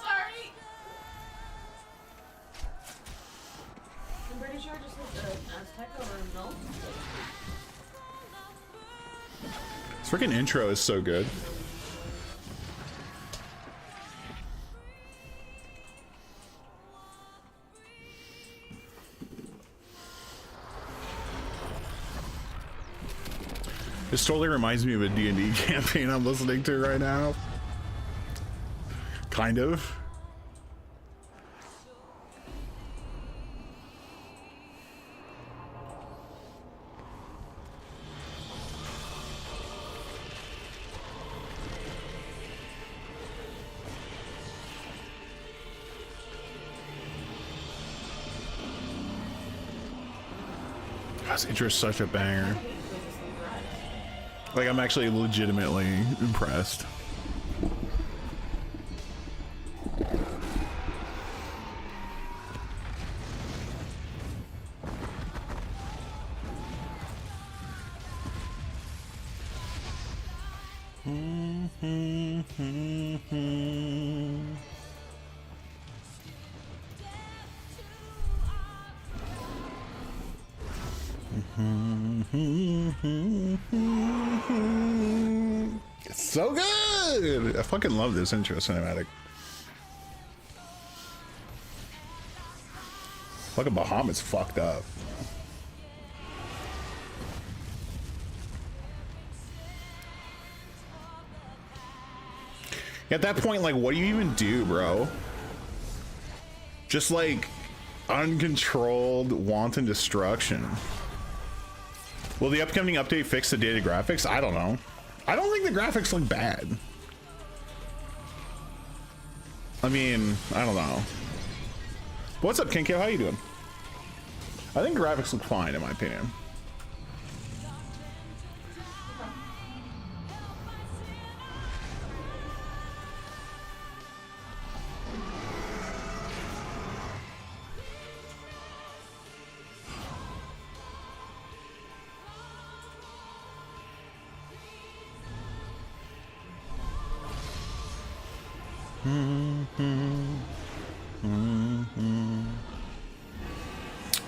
Sorry. I'm pretty sure I just hit the Aztec over milk. This freaking intro is so good. This totally reminds me of a D&D campaign I'm listening to right now. Kind of. This intro is such a banger. Like, I'm actually legitimately impressed. It's so good. I fucking love this intro cinematic. Fucking Bahamut's fucked up. At that point, like, what do you even do, bro? Just like uncontrolled wanton destruction. Will the upcoming update fix the dated graphics? I don't know. I don't think the graphics look bad. I mean, I don't know. What's up, Kinko? How you doing? I think graphics look fine, in my opinion.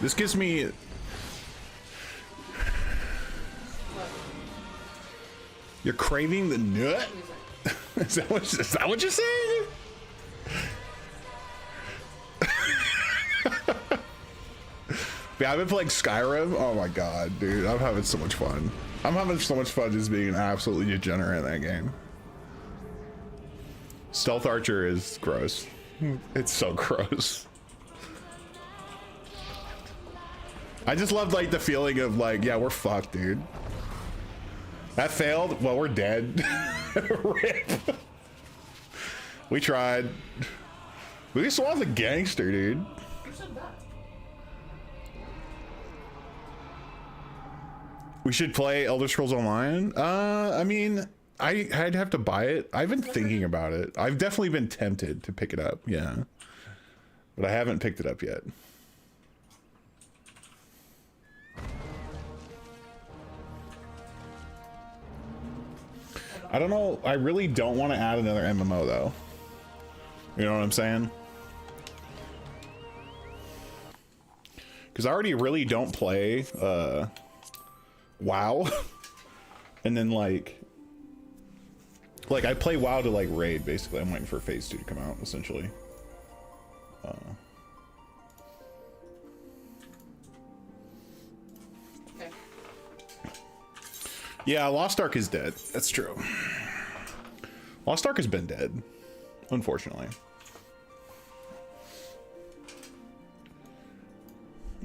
This gives me... You're craving the nut? Is that what you're saying? Yeah, I've been playing Skyrim. Oh my god, dude. I'm having so much fun. I'm having so much fun just being an absolutely degenerate in that game. Stealth Archer is gross. It's so gross. I just love like the feeling of like, yeah, we're fucked, dude. That failed. Well, we're dead. Rip. We tried. We just want the gangster, dude. We should play Elder Scrolls Online. I mean, I'd have to buy it. I've been thinking about it. I've definitely been tempted to pick it up. Yeah, but I haven't picked it up yet. I don't know. I really don't want to add another MMO though. You know what I'm saying? Because I already really don't play WoW. And then like I play WoW to like raid basically. I'm waiting for phase 2 to come out essentially. Okay. Yeah, Lost Ark is dead. That's true. Lost Ark has been dead, unfortunately.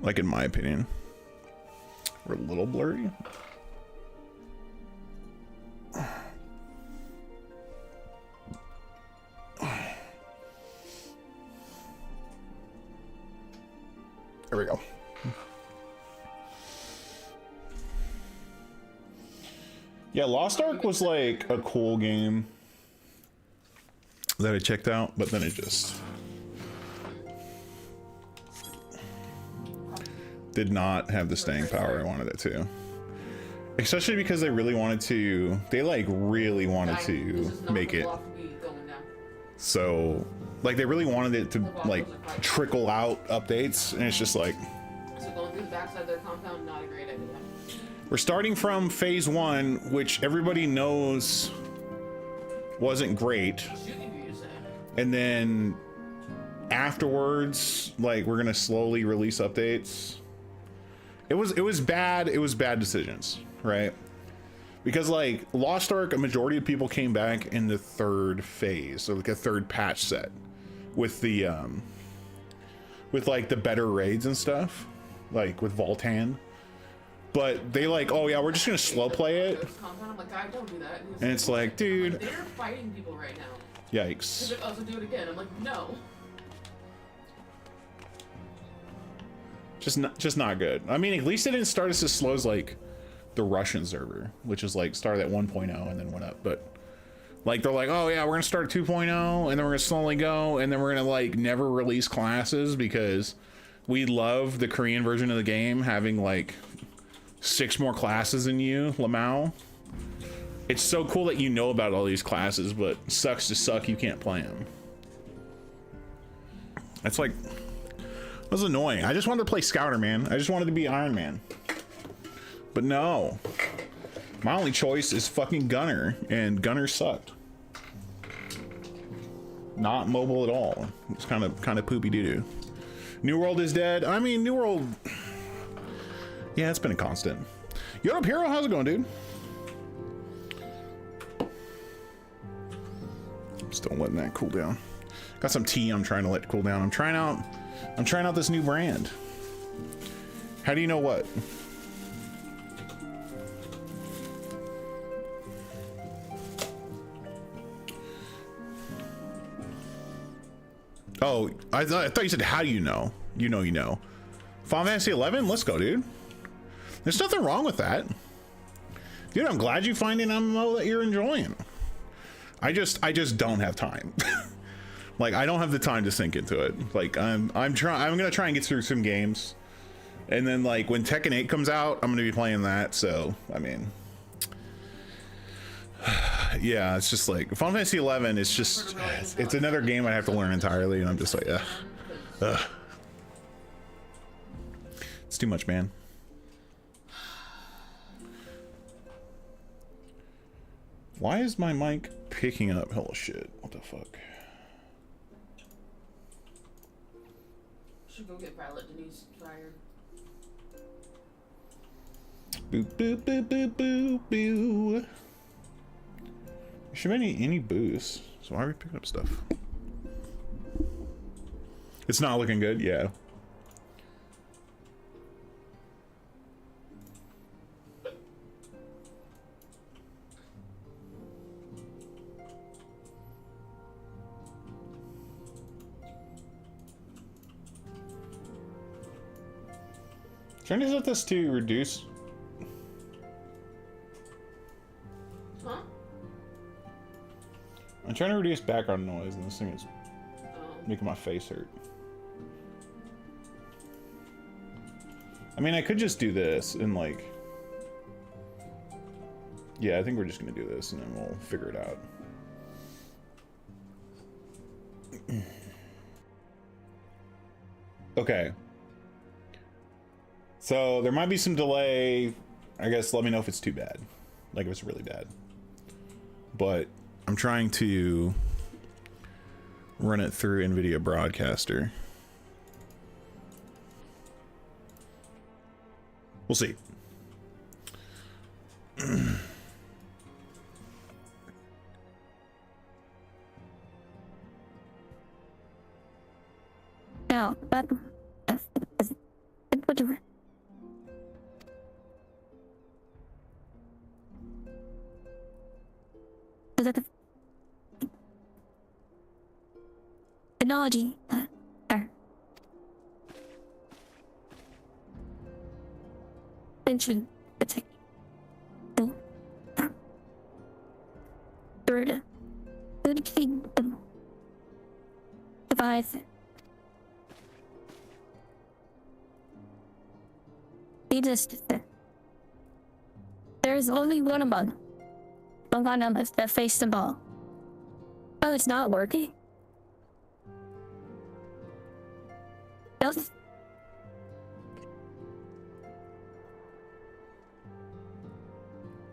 Like in my opinion. We're a little blurry. There we go. Yeah, Lost Ark was like a cool game that I checked out, but then it just did not have the staying power I wanted it to. Especially because they really wanted to, they like really wanted to make it so Like they really wanted it to like trickle out updates, and it's just like. So going through the backside of their compound, not a great idea. We're starting from phase 1, which everybody knows wasn't great. And then afterwards, like we're gonna slowly release updates. It was bad. It was bad decisions, right? Because like Lost Ark, a majority of people came back in the 3rd phase, so like a 3rd patch set with the with like the better raids and stuff, like with Voltan. But they like, oh yeah, we're just gonna slow play it. I'm like, God, don't do that. And it's like, dude, they're fighting people right now. Yikes. Like, oh, so do it again. I'm like, no. Just not good. I mean, at least it didn't start us as slow as like the Russian server, which is like started at 1.0 and then went up. But like they're like, oh yeah, we're gonna start at 2.0 and then we're gonna slowly go and then we're gonna like never release classes because we love the Korean version of the game having like 6 more classes than you, Lamau. It's so cool that you know about all these classes, but sucks to suck you can't play them. That's like, that was annoying. I just wanted to play Scouter, man. I just wanted to be Iron Man. But no. My only choice is fucking Gunner, and Gunner sucked. Not mobile at all. It's kind of poopy doo-doo. New World is dead. I mean, New World... Yeah, it's been a constant. Yo, Hero, how's it going, dude? Still letting that cool down. Got some tea I'm trying to let cool down. I'm trying out this new brand. How do you know what? Oh, I thought you said how do you know? You know. Final Fantasy 11? Let's go, dude. There's nothing wrong with that. Dude, I'm glad you find an MMO that you're enjoying. I just don't have time. Like I don't have the time to sink into it. Like I'm gonna try and get through some games. And then like when Tekken 8 comes out, I'm gonna be playing that. So I mean yeah, it's just like Final Fantasy 11 is just it's another game I have to learn entirely, and I'm just like ugh. It's too much, man. Why is my mic picking up hella shit? What the fuck? Should go get Violet Denise fired. Boo boo boo boo boo boo. Should be any boosts. So why are we picking up stuff? It's not looking good, yeah. Trying to set this to reduce. Huh? I'm trying to reduce background noise, and this thing is making my face hurt. I mean, I could just do this and like. Yeah, I think we're just gonna do this and then we'll figure it out. Okay. So there might be some delay. I guess let me know if it's too bad. Like if it's really bad. But I'm trying to run it through NVIDIA Broadcaster. We'll see. No, but whatever. Is that the analogy? Mention attack. Third kingdom device. Needless to say, there is only one among us that faced the ball. Oh, it's not working? Yes.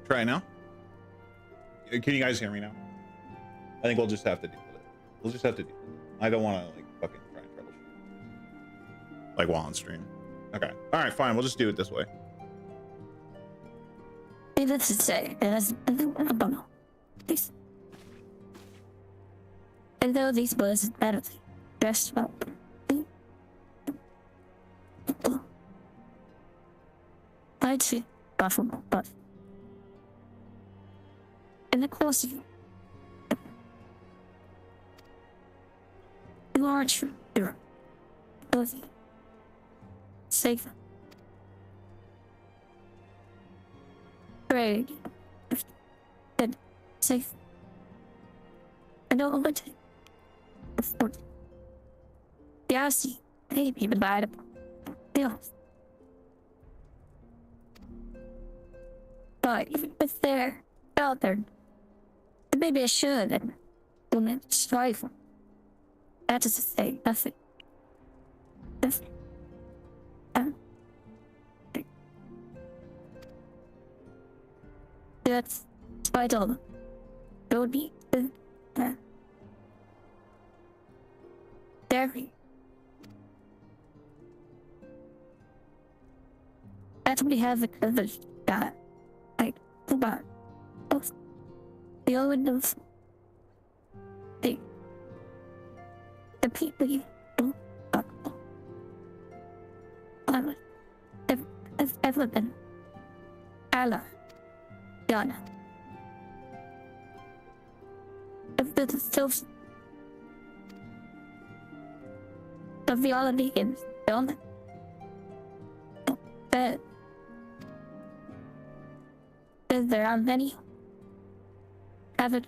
Try now. Can you guys hear me now? I think we'll just have to deal with it. We'll just have to deal with it. I don't want to like fucking try and troubleshoot. Like while on stream. Okay. All right, fine. We'll just do it this way. Needless to say, it has this. And though these boys better dressed up. I'd see Buffalo, but in the course of you are true, you're healthy, safe, brave, and safe. I don't want to afford. Yeah, I see. Maybe the bad bills. But even if they're out there, maybe I should and don't strive for. That is to say, nothing. Nothing. That's vital. Don't be very. That's what we have the coverage that. Like, about the old windows. The people you don't have ever been. Allah. Yana. If this is still the reality in film, that there are many haven't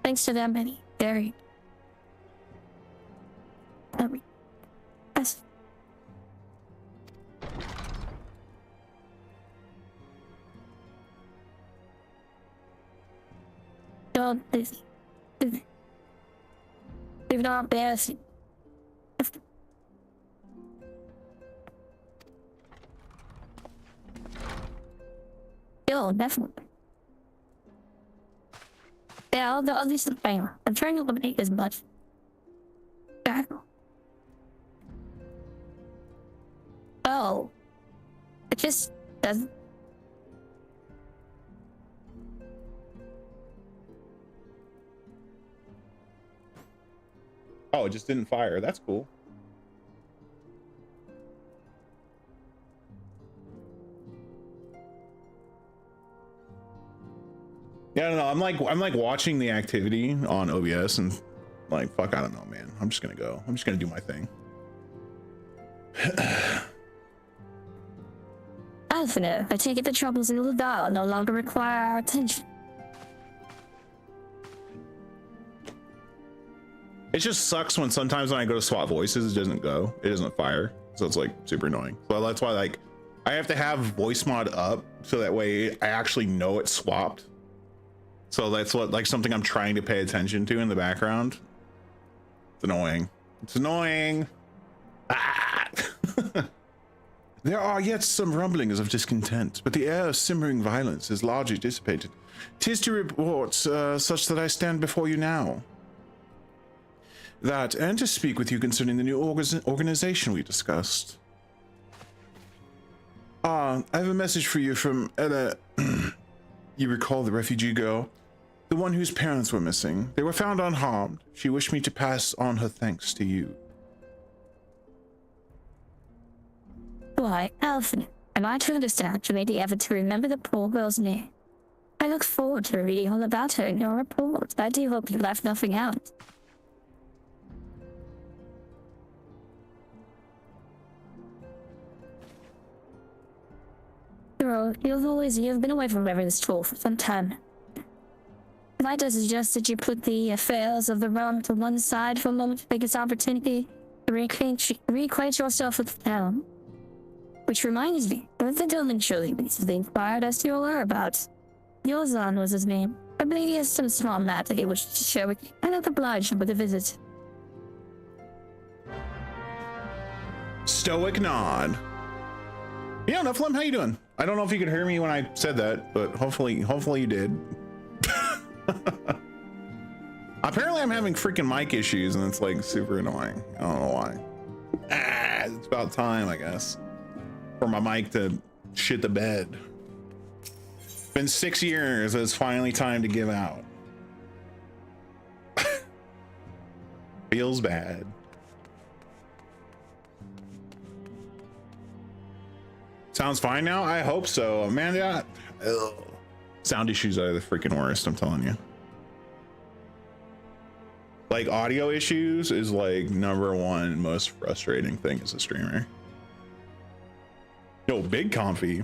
thanks to them many very yes. Don't busy. They're not embarrassing. Yo, definitely. Yeah, the other thing. I'm trying to eliminate as much. Oh. It just doesn't. Oh, it just didn't fire. That's cool. Yeah, I don't know. I'm like watching the activity on OBS and like, fuck, I don't know, man. I'm just gonna go. I'm just gonna do my thing. Infinite. I take it the troubles in the dial no longer require our attention. It just sucks when sometimes when I go to swap voices, it doesn't go. It doesn't fire. So it's like super annoying. So that's why like I have to have voice mod up so that way I actually know it's swapped. So that's what like something I'm trying to pay attention to in the background. It's annoying. It's annoying. Ah! There are yet some rumblings of discontent, but the air of simmering violence is largely dissipated. 'Tis to reports such that I stand before you now. That, and to speak with you concerning the new organization we discussed. I have a message for you from Ella. You recall the refugee girl? The one whose parents were missing. They were found unharmed. She wished me to pass on her thanks to you. Why, Alphen, am I to understand you made the effort to remember the poor girl's name? I look forward to reading all about her in your report. I do hope you left nothing out. Girl, you've been away from Reverend's tool for some time. Might I suggest that you put the affairs of the realm to one side for a moment to take this opportunity to reacquaint yourself with the town? Which reminds me, one of the Dillman surely recently inspired us to your whereabouts. Yorzan was his name. I believe he has some small matter he wishes to share with you, and I'll oblige him with a visit. Stoic nod. Yeah, Nephilim, how you doing? I don't know if you could hear me when I said that, but hopefully you did. Apparently I'm having freaking mic issues and it's like super annoying. I don't know why. It's about time, I guess, for my mic to shit the bed. Been 6 years, it's finally time to give out. Feels bad. Sounds fine now? I hope so. Man, yeah. Ugh. Sound issues are the freaking worst, I'm telling you. Like, audio issues is like #1 most frustrating thing as a streamer. Yo, big comfy.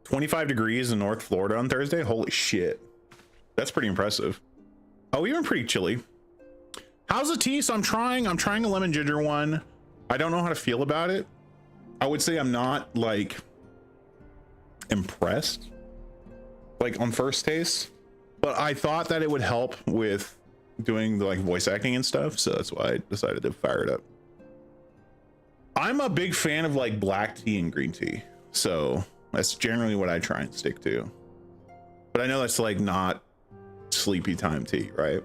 $25 degrees in North Florida on Thursday. Holy shit. That's pretty impressive. Oh, even pretty chilly. How's the tea? So I'm trying a lemon ginger one. I don't know how to feel about it. I would say I'm not like impressed, like on first taste, but I thought that it would help with doing the like voice acting and stuff. So that's why I decided to fire it up. I'm a big fan of like black tea and green tea. So that's generally what I try and stick to. But I know that's like not sleepy time tea, right?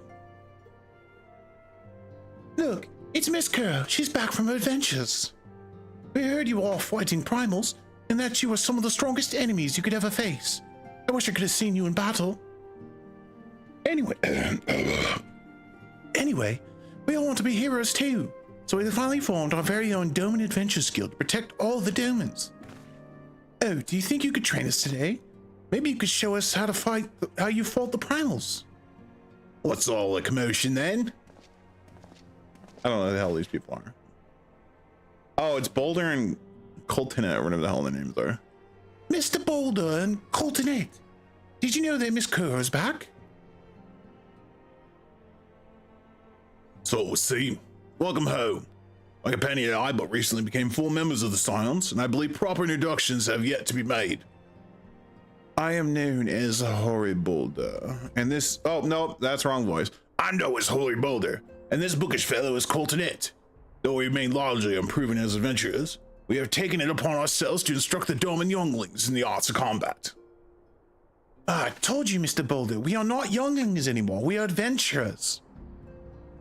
Look, it's Miss Kerr. She's back from her adventures. We heard you were all fighting primals, and that you were some of the strongest enemies you could ever face. I wish I could have seen you in battle. Anyway, we all want to be heroes too. So we finally formed our very own Doman Adventures Guild to protect all the Domans. Oh, do you think you could train us today? Maybe you could show us how you fought the primals. What's all the commotion then? I don't know who the hell these people are. Oh, it's Boulder and Coltonet, or whatever the hell their names are. Mr. Boulder and Coltonet. Did you know that Miss Kerr is back? So, see, welcome home. My companion and I but recently became full members of the Scions, and I believe proper introductions have yet to be made. I am known as Hoary Boulder, and this... Oh, no, that's wrong voice. I know it's Hoary Boulder, and this bookish fellow is Coltonet. Though we remain largely unproven as adventurers, we have taken it upon ourselves to instruct the Doman younglings in the arts of combat. I told you, Mr. Boulder, we are not younglings anymore, we are adventurers.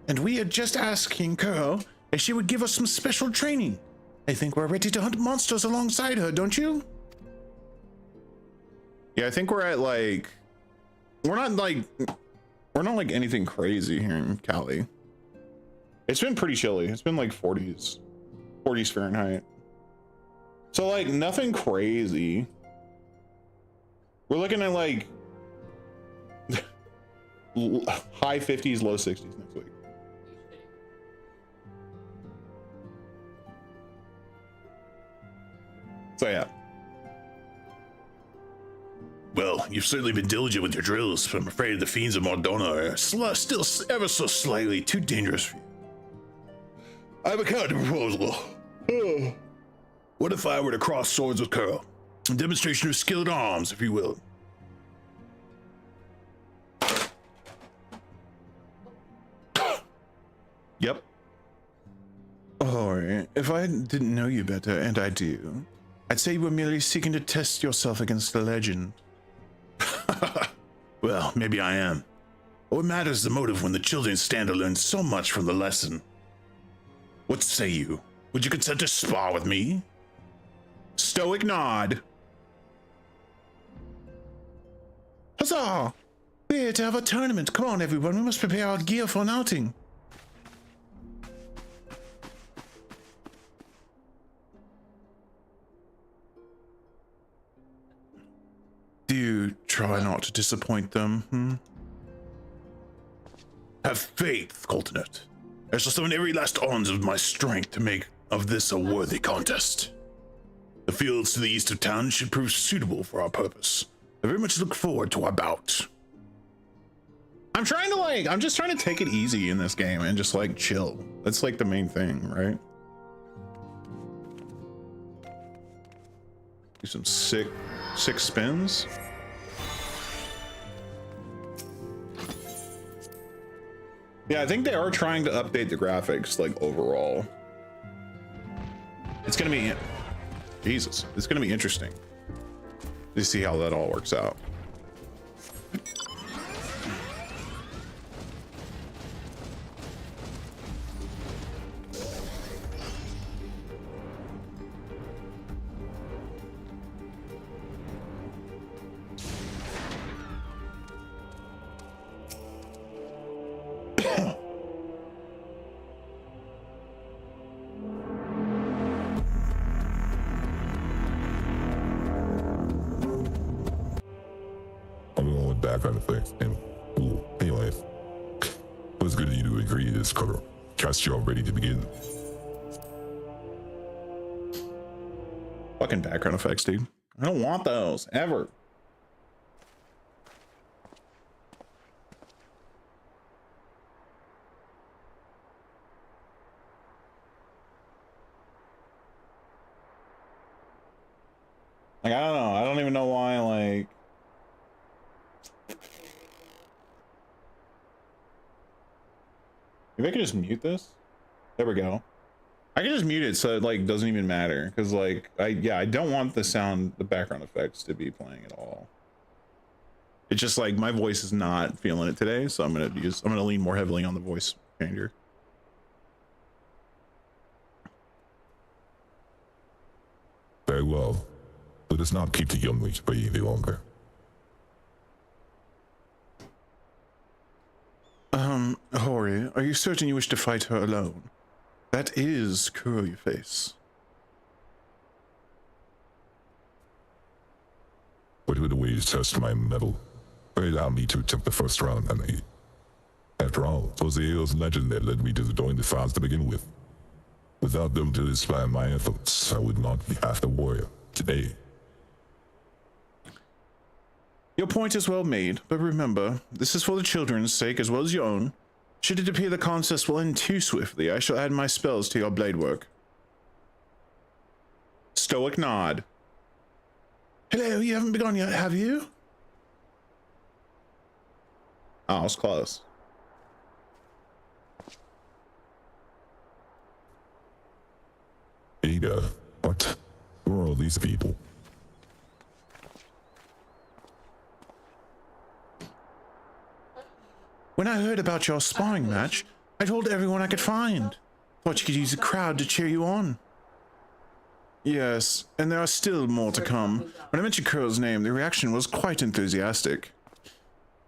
And we are just asking Kerr if she would give us some special training. I think we're ready to hunt monsters alongside her, don't you? Yeah, I think we're at like... We're not like anything crazy here in Cali. It's been pretty chilly. It's been like 40s Fahrenheit. So like nothing crazy. We're looking at like high 50s, low 60s next week. So yeah. Well, you've certainly been diligent with your drills, but I'm afraid the fiends of Mardona are still ever so slightly too dangerous for you. I have a counter proposal. What if I were to cross swords with Kerr? A demonstration of skill at arms, if you will. Yep. Alright, if I didn't know you better, and I do, I'd say you were merely seeking to test yourself against the legend. Well, maybe I am. But what matters the motive when the children stand to learn so much from the lesson? What say you? Would you consent to spar with me? Stoic nod. Huzzah! We're here to have a tournament. Come on, everyone. We must prepare our gear for an outing. Do try not to disappoint them, Have faith, Coltonet. I shall summon every last ounce of my strength to make of this a worthy contest. The fields to the east of town should prove suitable for our purpose. I very much look forward to our bout. I'm trying to I'm just trying to take it easy in this game and just like chill. That's like the main thing, right? Do some sick spins. Yeah, I think they are trying to update the graphics like overall. It's gonna be, Jesus, it's gonna be interesting to see how that all works out. Kind of thing. And cool. Anyways, it was good of you to agree to this cover. Trust you're all ready to begin. Fucking background effects, dude. I don't want those ever. Like, I don't know. I don't even know why, like. Maybe I could just mute this. There we go. I can just mute it so it like doesn't even matter, because like I don't want the background effects to be playing at all. It's just like my voice is not feeling it today, so I'm gonna lean more heavily on the voice changer. Very well. Let us not keep the young witch by any longer. Hori, are you certain you wish to fight her alone? That is Curly Face. What would the ways test my mettle? Allow me to attempt the first round, I mean. After all, it was the Aeol's legend that led me to join the Files to begin with. Without them to inspire my efforts, I would not be half the warrior today. Your point is well made, but remember, this is for the children's sake as well as your own. Should it appear the contest will end too swiftly, I shall add my spells to your blade work. Stoic nod. Hello, you haven't begun yet, have you? Oh, I was close. Ada, what? Who are all these people? When I heard about your sparring match, I told everyone I could find. Thought you could use a crowd to cheer you on. Yes, and there are still more to come. When I mentioned Curl's name, the reaction was quite enthusiastic.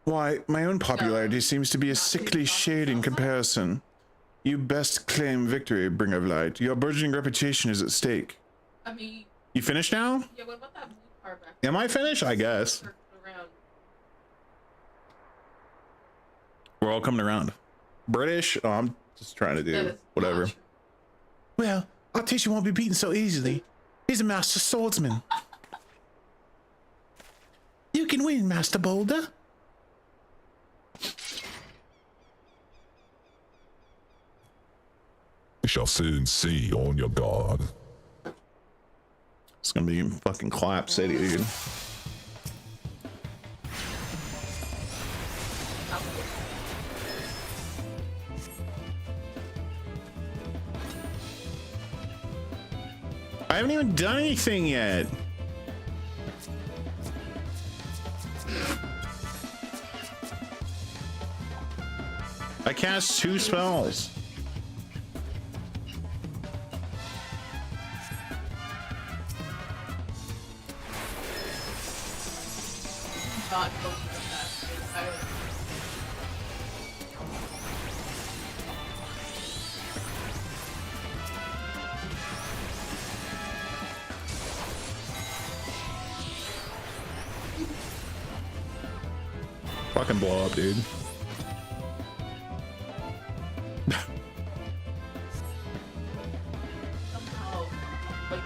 Why, my own popularity seems to be a sickly shade in comparison. You best claim victory, Bringer of Light. Your burgeoning reputation is at stake. I mean... You finished now? Yeah, what about that blue card back? Am I finished? I guess. We're all coming around. British? Oh, I'm just trying to do whatever. Well, I'll teach you won't be beaten so easily. He's a master swordsman. You can win, Master Boulder. We shall soon see on your guard. It's gonna be fucking Clap City, dude. I haven't even done anything yet. I cast 2 spells. Not going to that. Fucking blow up, dude. Somehow, like,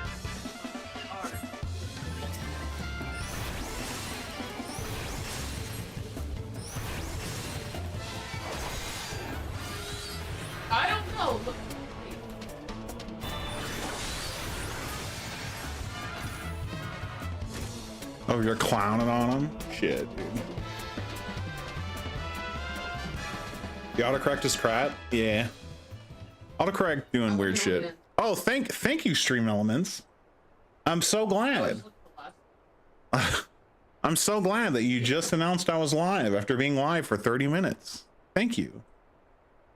Oh, you're clowning on him? Shit, dude. The autocorrect is crap? Yeah. Autocorrect doing weird shit. Oh, thank you, Stream Elements. I'm so glad. I'm so glad that you just announced I was live after being live for 30 minutes. Thank you.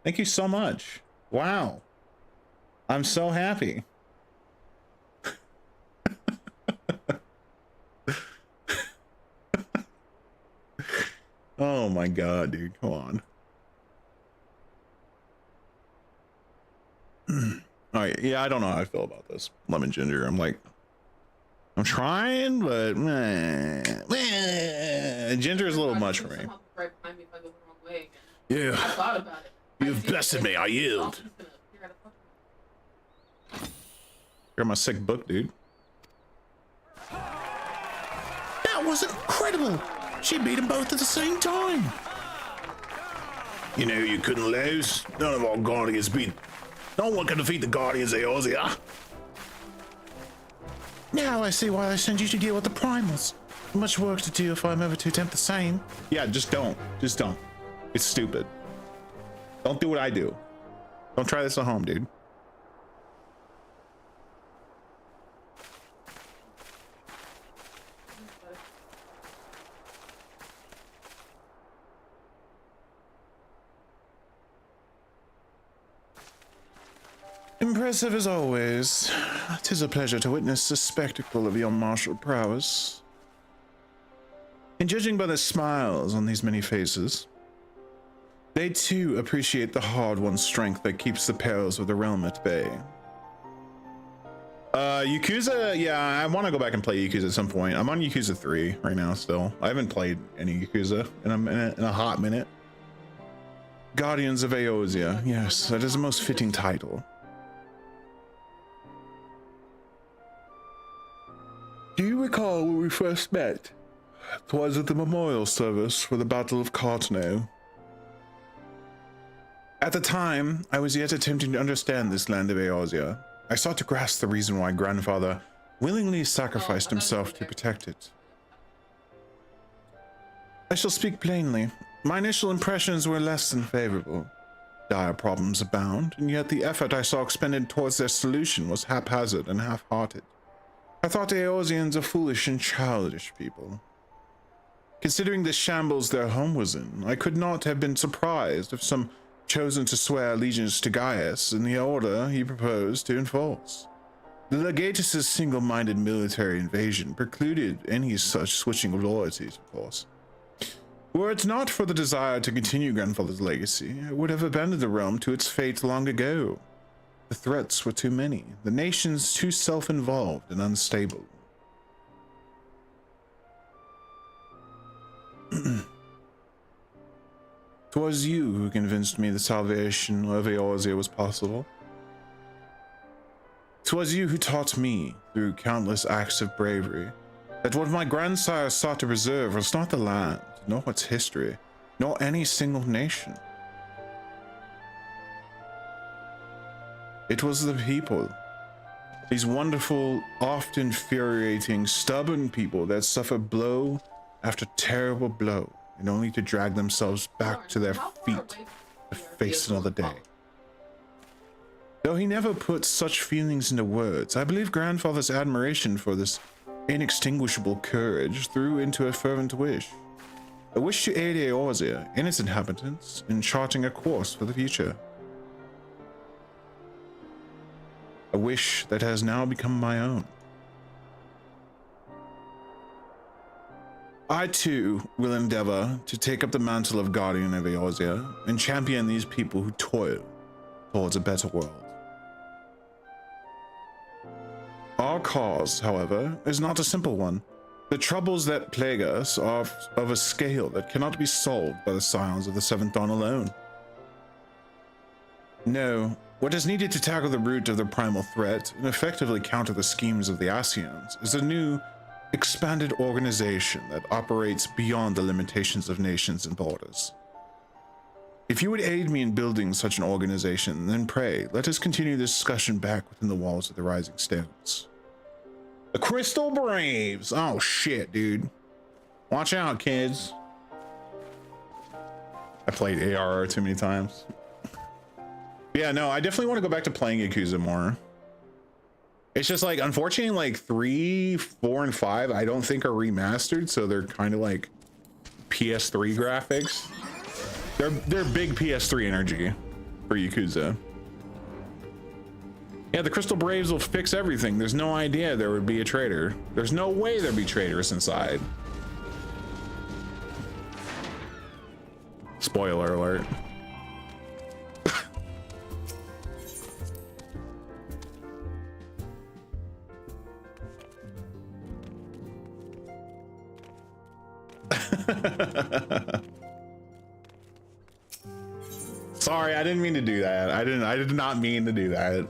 Thank you so much. Wow. I'm so happy. Oh my god, dude. Come on. All right. Yeah, I don't know how I feel about this lemon ginger. I'm like, I'm trying, but ginger is a little much for me. Yeah. I thought about it. You've bested me. I yield. You're my sick book, dude. That was incredible. She beat them both at the same time. You know you couldn't lose. None of our guardians beat. No one can defeat the guardians of Eorzea. Now I see why I send you to deal with the primals. Much work to do if I'm ever to attempt the same. Yeah, just don't. Just don't. It's stupid. Don't do what I do. Don't try this at home, dude. Impressive as always. 'Tis a pleasure to witness the spectacle of your martial prowess. And judging by the smiles on these many faces, they too appreciate the hard-won strength that keeps the perils of the realm at bay. Yakuza, yeah, I want to go back and play Yakuza at some point. I'm on Yakuza 3 right now still. I haven't played any Yakuza in a hot minute. Guardians of Eorzea, yes, that is the most fitting title. Do you recall when we first met? 'Twas at the memorial service for the Battle of Cartano. At the time, I was yet attempting to understand this land of Eorzea. I sought to grasp the reason why grandfather willingly sacrificed himself to protect it. I shall speak plainly. My initial impressions were less than favorable. Dire problems abound, and yet the effort I saw expended towards their solution was haphazard and half-hearted. I thought the Eorzeans a foolish and childish people. Considering the shambles their home was in, I could not have been surprised if some chosen to swear allegiance to Gaius in the order he proposed to enforce. The Legatus' single-minded military invasion precluded any such switching of loyalties, of course. Were it not for the desire to continue grandfather's legacy, I would have abandoned the realm to its fate long ago. The threats were too many, the nations too self-involved and unstable. 'Twas you who convinced me the salvation of Eorzea was possible. 'Twas you who taught me, through countless acts of bravery, that what my grandsire sought to preserve was not the land, nor its history, nor any single nation. It was the people. These wonderful, oft infuriating, stubborn people that suffer blow after terrible blow, and only to drag themselves back to their feet to face another day. Though he never put such feelings into words, I believe grandfather's admiration for this inextinguishable courage threw into a fervent wish. A wish to aid Eorzea and its inhabitants in charting a course for the future. A wish that has now become my own. I too will endeavor to take up the mantle of Guardian of Eorzea and champion these people who toil towards a better world. Our cause, however, is not a simple one. The troubles that plague us are of a scale that cannot be solved by the scions of the Seventh Dawn alone. No, what is needed to tackle the root of the primal threat and effectively counter the schemes of the Ascians is a new, expanded organization that operates beyond the limitations of nations and borders. If you would aid me in building such an organization, then pray, let us continue this discussion back within the walls of the Rising Stones. The Crystal Braves. Oh shit, dude. Watch out, kids. I played ARR too many times. Yeah, no, I definitely want to go back to playing Yakuza more. It's just like, unfortunately, like 3, 4, and 5, I don't think are remastered, so they're kind of like PS3 graphics. They're big PS3 energy for Yakuza. Yeah, the Crystal Braves will fix everything. There's no idea there would be a traitor. There's no way there'd be traitors inside. Spoiler alert. Sorry, I didn't mean to do that. I did not mean to do that.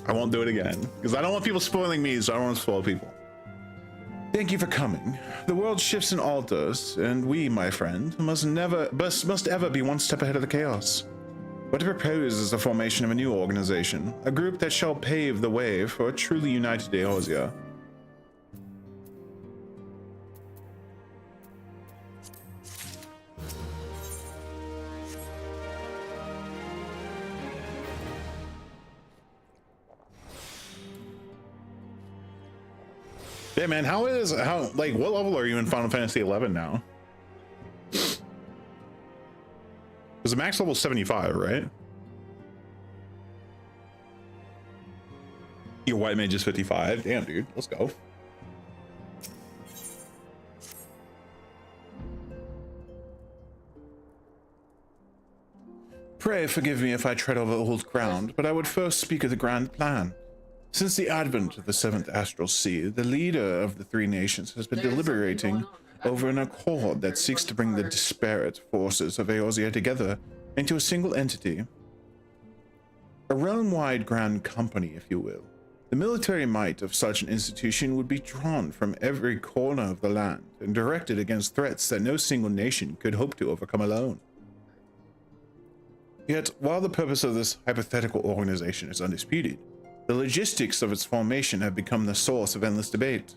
I won't do it again because I don't want people spoiling me, so I don't want to spoil people. Thank you for coming. The world shifts and alters, and we, my friend, must ever be one step ahead of the chaos. What I propose is the formation of a new organization, a group that shall pave the way for a truly united Eorzea. Yeah, man, how like what level are you in Final Fantasy 11 now? Because the max level is 75, right? Your white mage is 55. Damn, dude, let's go. Pray forgive me if I tread over old ground, but I would first speak of the grand plan. Since the advent of the seventh astral sea, the leader of the three nations has been deliberating over an accord that seeks to bring the disparate forces of Eorzea together into a single entity. A realm-wide grand company, if you will. The military might of such an institution would be drawn from every corner of the land and directed against threats that no single nation could hope to overcome alone. Yet, while the purpose of this hypothetical organization is undisputed, the logistics of its formation have become the source of endless debate.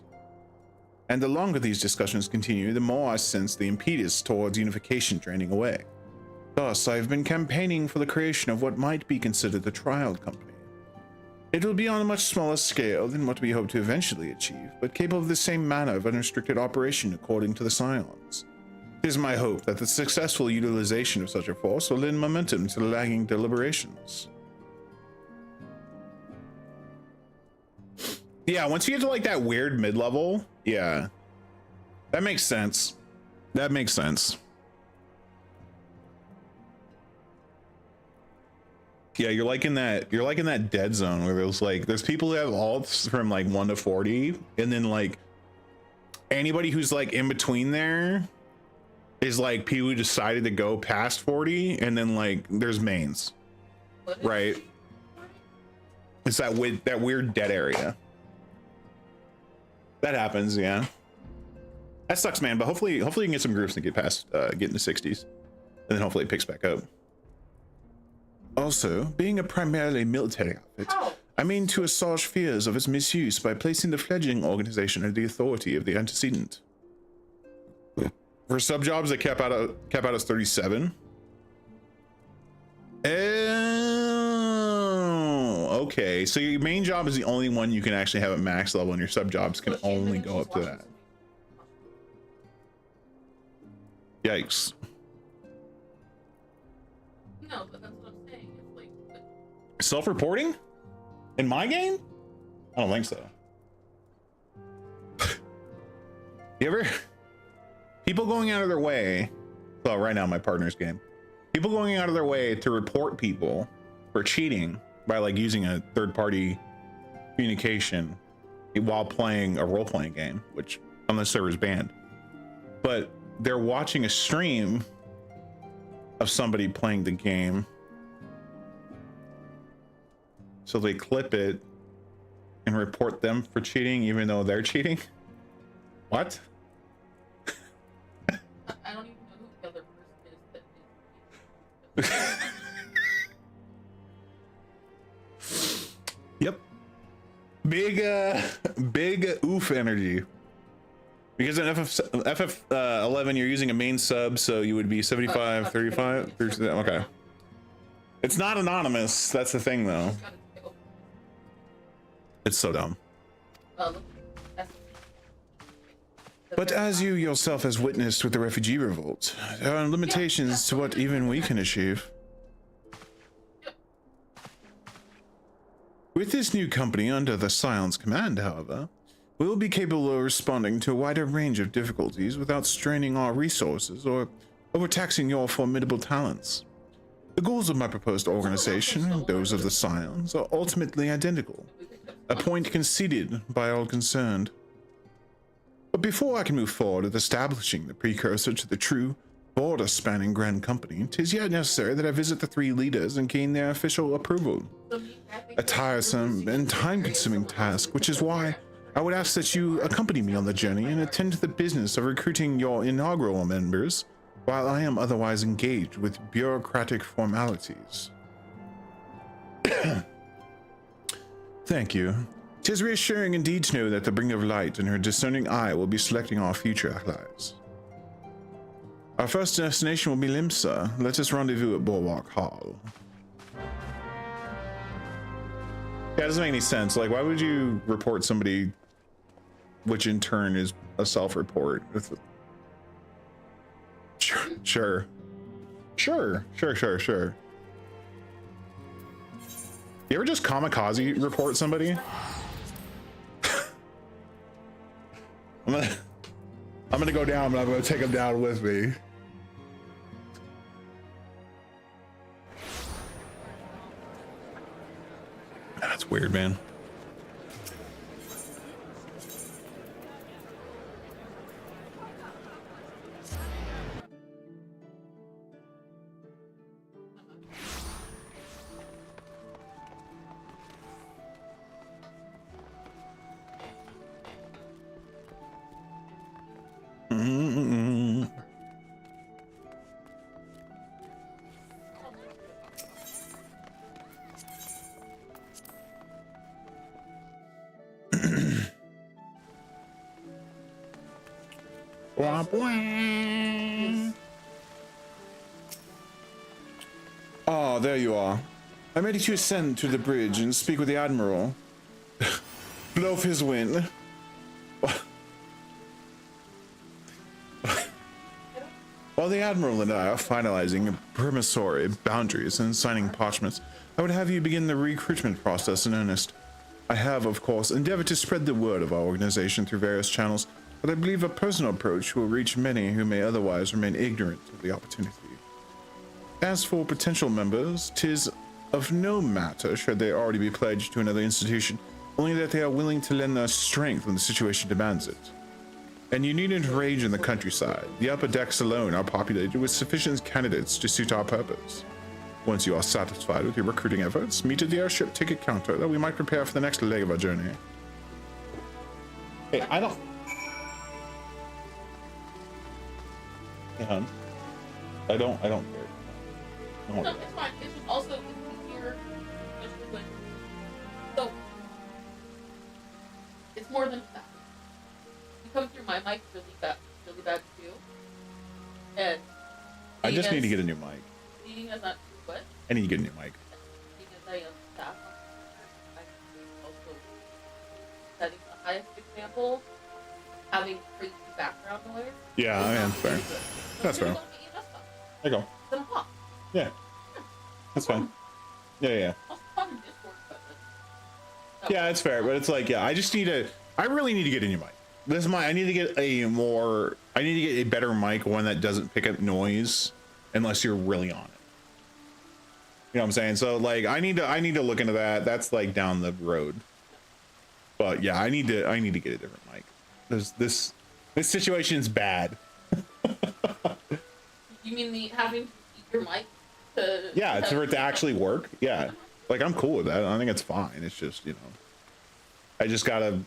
And the longer these discussions continue, the more I sense the impetus towards unification draining away. Thus, I have been campaigning for the creation of what might be considered the trial company. It will be on a much smaller scale than what we hope to eventually achieve, but capable of the same manner of unrestricted operation according to the Scions. It is my hope that the successful utilization of such a force will lend momentum to the lagging deliberations. Yeah, once you get to like that weird mid-level, yeah, that makes sense. That makes sense. Yeah, you're like in that dead zone where there's people who have alts from like 1 to 40, and then like anybody who's like in between there is like people who decided to go past 40, and then like there's mains, right? It's that weird dead area. That happens, yeah. That sucks, man. But hopefully you can get some groups to get past, get into 60s, and then hopefully it picks back up. Also, being a primarily military outfit, I mean to assuage fears of its misuse by placing the fledgling organization under the authority of the antecedent. For sub jobs that cap out as 37. Oh, okay. So your main job is the only one you can actually have at max level, and your sub jobs can only go up to that. Yikes. No, but that's what I'm saying. It's like Self-reporting? In my game? I don't think so. You ever? People going out of their way. Well, right now my partner's game. People going out of their way to report people for cheating by like using a third-party communication while playing a role-playing game, which on the server is banned. But they're watching a stream of somebody playing the game, so they clip it and report them for cheating even though they're cheating. What? I don't even know who the other person is that is. Yep. Big oof energy. Because in FF11 you're using a main sub, so you would be 75, 35, 30, okay. It's not anonymous, that's the thing though. It's so dumb. But as you yourself has witnessed with the refugee revolt, there are limitations to what even we can achieve. With this new company under the Scion's command, however, we will be capable of responding to a wider range of difficulties without straining our resources or overtaxing your formidable talents. The goals of my proposed organization and those of the Scions are ultimately identical, a point conceded by all concerned. But before I can move forward with establishing the precursor to the true border-spanning grand company, 'tis yet necessary that I visit the three leaders and gain their official approval. A tiresome and time-consuming task, which is why I would ask that you accompany me on the journey and attend to the business of recruiting your inaugural members, while I am otherwise engaged with bureaucratic formalities. Thank you. 'Tis reassuring indeed to know that the bringer of light and her discerning eye will be selecting our future allies. Our first destination will be Limsa. Let us rendezvous at Bulwark Hall. Yeah, it doesn't make any sense. Like, why would you report somebody, which in turn is a self-report? Sure. You ever just kamikaze report somebody? I'm gonna go down, but I'm gonna take them down with me. That's weird, man. Oh, there you are. I'm ready to ascend to the bridge and speak with the Admiral. Blow off his wind. While the Admiral and I are finalizing promissory boundaries and signing parchments, I would have you begin the recruitment process in earnest. I have, of course, endeavored to spread the word of our organization through various channels, but I believe a personal approach will reach many who may otherwise remain ignorant of the opportunity. As for potential members, 'tis of no matter should they already be pledged to another institution, only that they are willing to lend their strength when the situation demands it. And you needn't range in the countryside. The upper decks alone are populated with sufficient candidates to suit our purpose. Once you are satisfied with your recruiting efforts, meet at the airship ticket counter that we might prepare for the next leg of our journey. Hey, I don't... Hey, hon. I don't care. No, it's fine. It's just also easier. So, it's more than that. You come through my mic really bad too. And I just need to get a new mic. Being as not what? I need to get a new mic. Being as I am staff, I can also setting the highest example, having crazy background noise. Yeah, I am fair. That's fair. Don't get you messed up. There you go. Then I'm off. Yeah. That's fine. Yeah. I'll talk in Discord, but Yeah, it's fair, but it's like, yeah, I really need to get a new mic. I need to get a better mic, one that doesn't pick up noise unless you're really on it. You know what I'm saying? So like, I need to look into that. That's like down the road. But yeah, I need to get a different mic. This situation's bad. You mean having to eat your mic to... Yeah, for it to actually work. Yeah. Like, I'm cool with that. I think it's fine. It's just, you know, I just gotta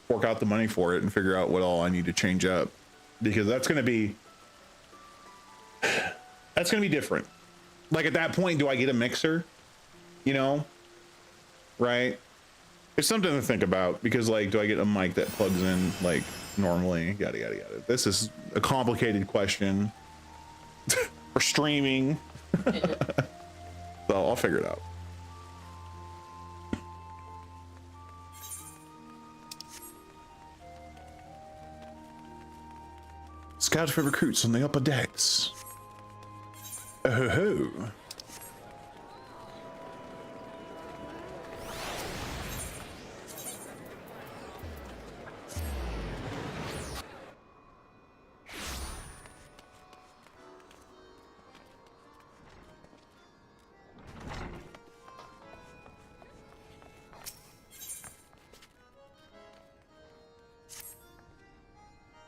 fork out the money for it and figure out what all I need to change up, because that's gonna be different. Like, at that point, do I get a mixer? You know, right? It's something to think about because, like, do I get a mic that plugs in like normally? Yada yada yada. This is a complicated question for streaming. So I'll figure it out. Scout for recruits on the upper decks. Oh ho ho.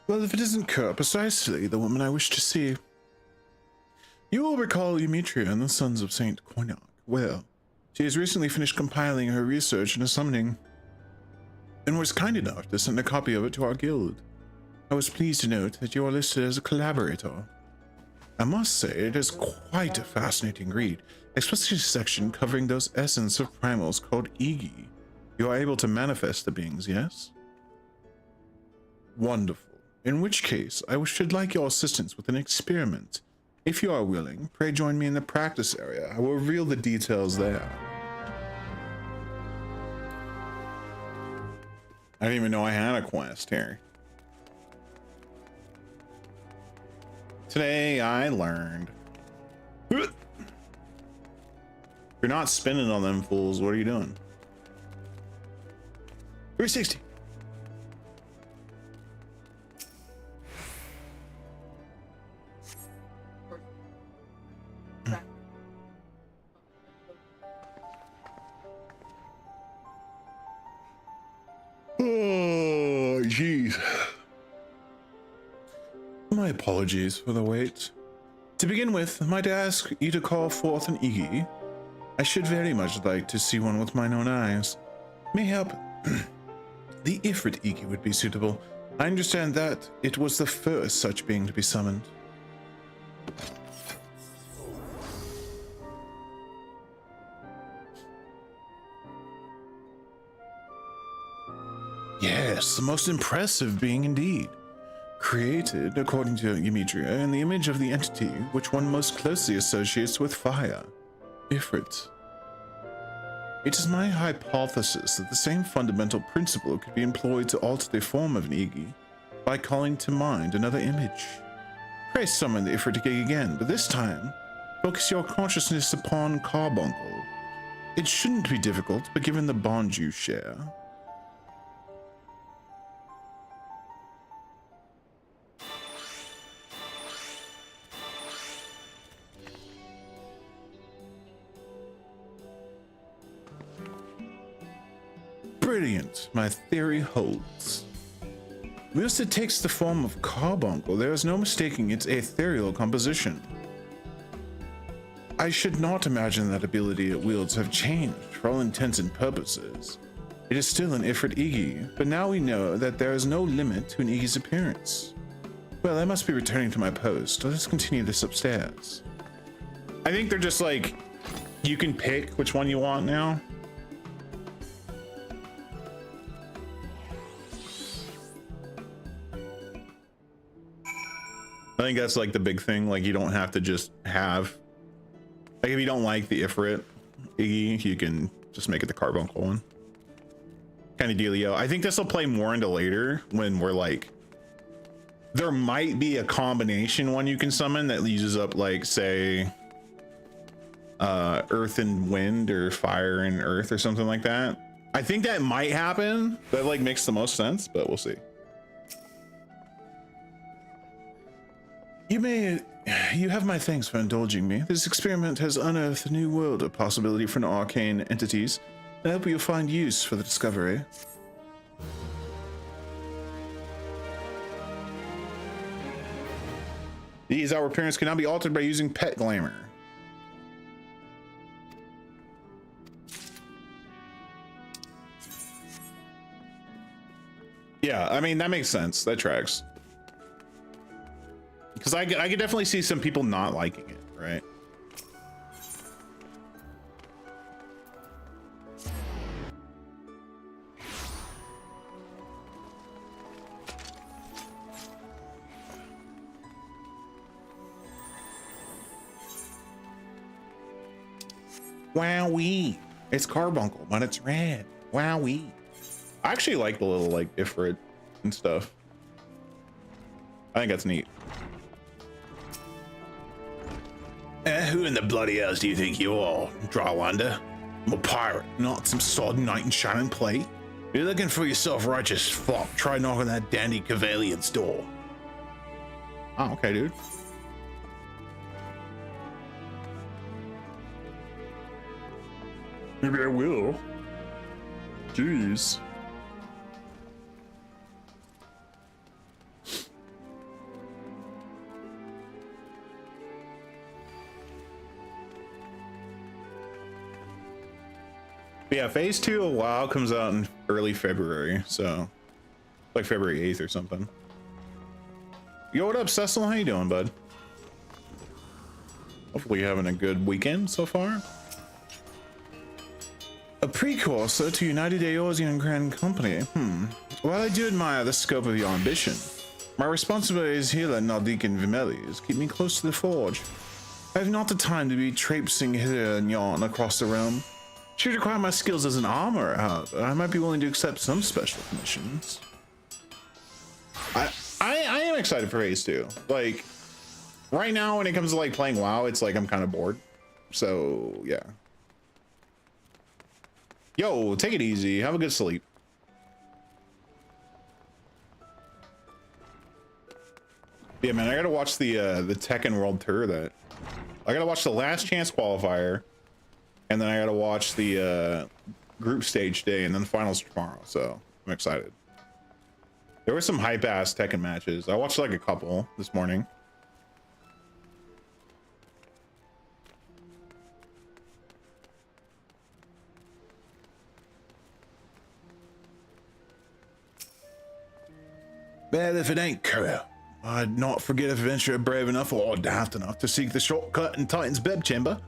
Well, if it isn't Kerr, precisely the woman I wish to see. You will recall Emetria and the Sons of Saint Koinak. Well, she has recently finished compiling her research into summoning, and was kind enough to send a copy of it to our guild. I was pleased to note that you are listed as a collaborator. I must say, it is quite a fascinating read, especially a section covering those essence of primals called Igi. You are able to manifest the beings, yes? Wonderful. In which case, I should like your assistance with an experiment. If you are willing, pray join me in the practice area. I will reveal the details there. I didn't even know I had a quest here. Today I learned. If you're not spinning on them fools, what are you doing? 360. Oh, jeez. My apologies for the wait. To begin with, might I ask you to call forth an Igi? I should very much like to see one with mine own eyes. Mayhap the Ifrit Igi would be suitable. I understand that it was the first such being to be summoned. Yes, the most impressive being indeed. Created, according to Emetria, in the image of the entity which one most closely associates with fire, Ifrit. It is my hypothesis that the same fundamental principle could be employed to alter the form of an Igi by calling to mind another image. Pray summon the Ifrit Igi again, but this time, focus your consciousness upon Carbuncle. It shouldn't be difficult, but given the bond you share. Brilliant, my theory holds. Whilst it takes the form of Carbuncle, there is no mistaking its ethereal composition. I should not imagine that ability it wields have changed for all intents and purposes. It is still an Ifrit Igi, but now we know that there is no limit to an Igi's appearance. Well, I must be returning to my post. Let's continue this upstairs. I think they're just like, you can pick which one you want now. I think that's like the big thing. Like, you don't have to just have, like, if you don't like the Ifrit Iggy, you can just make it the Carbuncle one. Kind of dealio. I think this will play more into later when we're like, there might be a combination one you can summon that uses up, like, say, earth and wind or fire and earth or something like that. I think that might happen. That like makes the most sense, but we'll see. You have my thanks for indulging me. This experiment has unearthed a new world of possibility for arcane entities. I hope you'll find use for the discovery. These outward appearance can now be altered by using Pet Glamour. Yeah, I mean, that makes sense. That tracks. Because I could definitely see some people not liking it, right? Wowee. It's carbuncle, but it's red. Wowee. I actually like the little like ifrit and stuff. I think that's neat. Who in the bloody hell do you think you are, Drawlander? I'm a pirate, not some sodden knight in shining plate. You're looking for your self-righteous fop. Try knocking that dandy Cavalian's door. Oh, okay, dude. Maybe I will. Jeez. But yeah, phase 2 of WoW comes out in early February, so like February 8th or something. Yo, what up, Cecil? How you doing, bud? Hopefully you're having a good weekend so far. A precursor to United Eorzean Grand Company. While I do admire the scope of your ambition, my responsibilities here at Nardik and Vimeli's keep me close to the forge. I have not the time to be traipsing hither and yon across the realm. Should require my skills as an armorer, however, I might be willing to accept some special commissions. I am excited for phase 2. Like, right now when it comes to like playing WoW, it's like I'm kind of bored. So yeah. Yo, take it easy. Have a good sleep. Yeah, man, I gotta watch the Tekken World Tour. That I gotta watch the Last Chance qualifier, and then I gotta watch the group stage day, and then the finals tomorrow. So I'm excited. There were some hype ass Tekken matches. I watched like a couple this morning. Well, if it ain't Kuro, I'd not forget if adventurer brave enough or daft enough to seek the shortcut in Titan's bed chamber.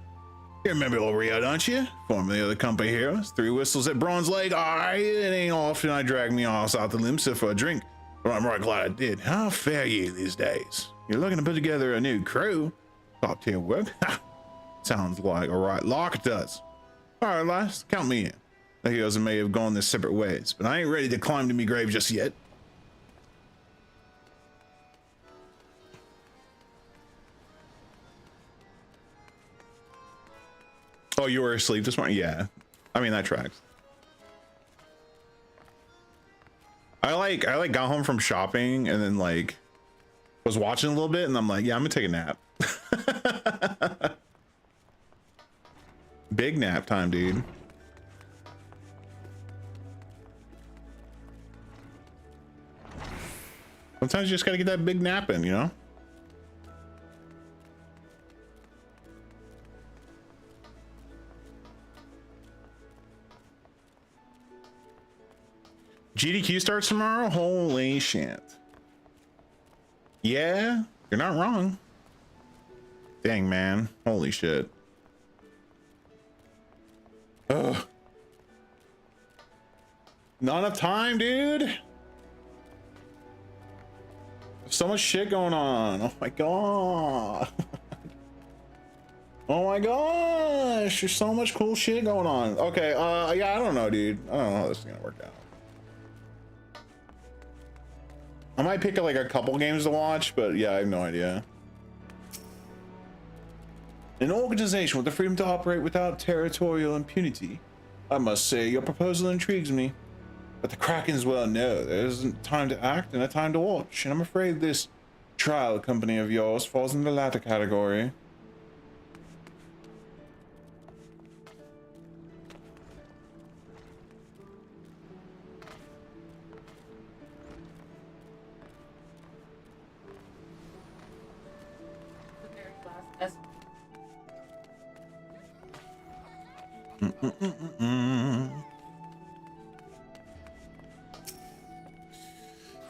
You remember old Rio, don't you? Formerly of the company heroes. 3 whistles at Bronze Lake. Aye, it ain't often I drag me ass out the Limsa for a drink, but I'm right glad I did. How fare you these days? You're looking to put together a new crew? Top tier work? Sounds like a right lark it does. All right, lass, count me in. The heroes may have gone their separate ways, but I ain't ready to climb to me grave just yet. Oh, you were asleep this morning? Yeah. I mean, that tracks. I got home from shopping and then like was watching a little bit and I'm like, yeah, I'm gonna take a nap. Big nap time, dude. Sometimes you just gotta get that big nap in, you know? GDQ starts tomorrow? Holy shit. Yeah, you're not wrong. Dang, man. Holy shit. Ugh. Not enough time, dude. So much shit going on. Oh my god. Oh my gosh. There's so much cool shit going on. Okay, yeah, I don't know, dude. I don't know how this is gonna work out. I might pick like a couple games to watch, but yeah, I have no idea. An organization with the freedom to operate without territorial impunity. I must say, your proposal intrigues me. But the Krakens well know there isn't time to act and a time to watch, and I'm afraid this trial company of yours falls in the latter category.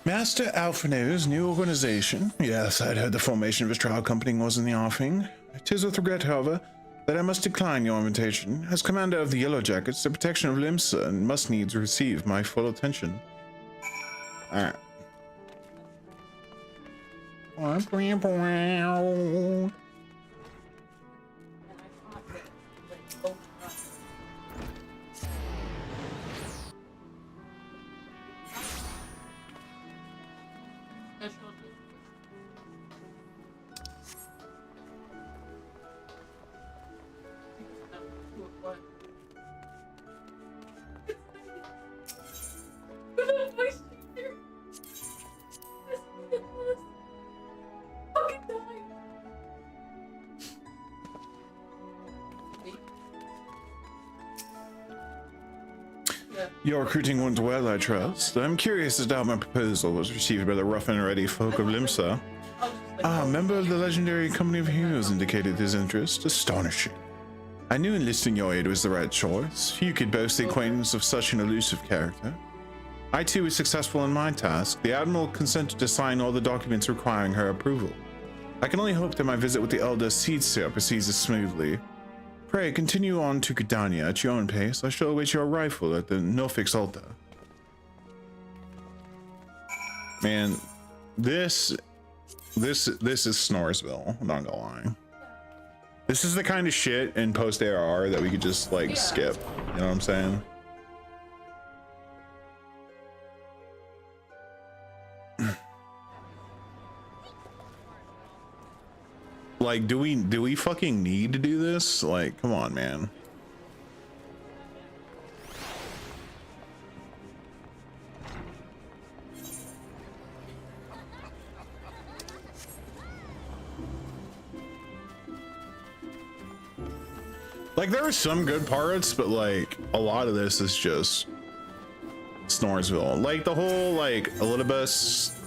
Master Alphina's new organization. Yes, I'd heard the formation of his trial company was in the offing. It is with regret, however, that I must decline your invitation. As commander of the Yellow Jackets, the protection of Limsa must needs receive my full attention. Alright. Your recruiting went well, I trust. I'm curious as to how my proposal was received by the rough and ready folk of Limsa. Ah, a member of the legendary company of heroes indicated his interest. Astonishing. I knew enlisting your aid was the right choice. Few could boast the acquaintance of such an elusive character. I too was successful in my task. The Admiral consented to sign all the documents requiring her approval. I can only hope that my visit with the Elder Seedseer proceeds as smoothly. Pray, continue on to Gridania at your own pace. I shall await your arrival at the Nofix Altar. Man, this is Snoresville, I'm not gonna lie. This is the kind of shit in post ARR that we could just like skip, you know what I'm saying? Like, do we fucking need to do this? Like, come on, man. Like, there are some good parts, but like a lot of this is just Snoresville. Like the whole like Elidibus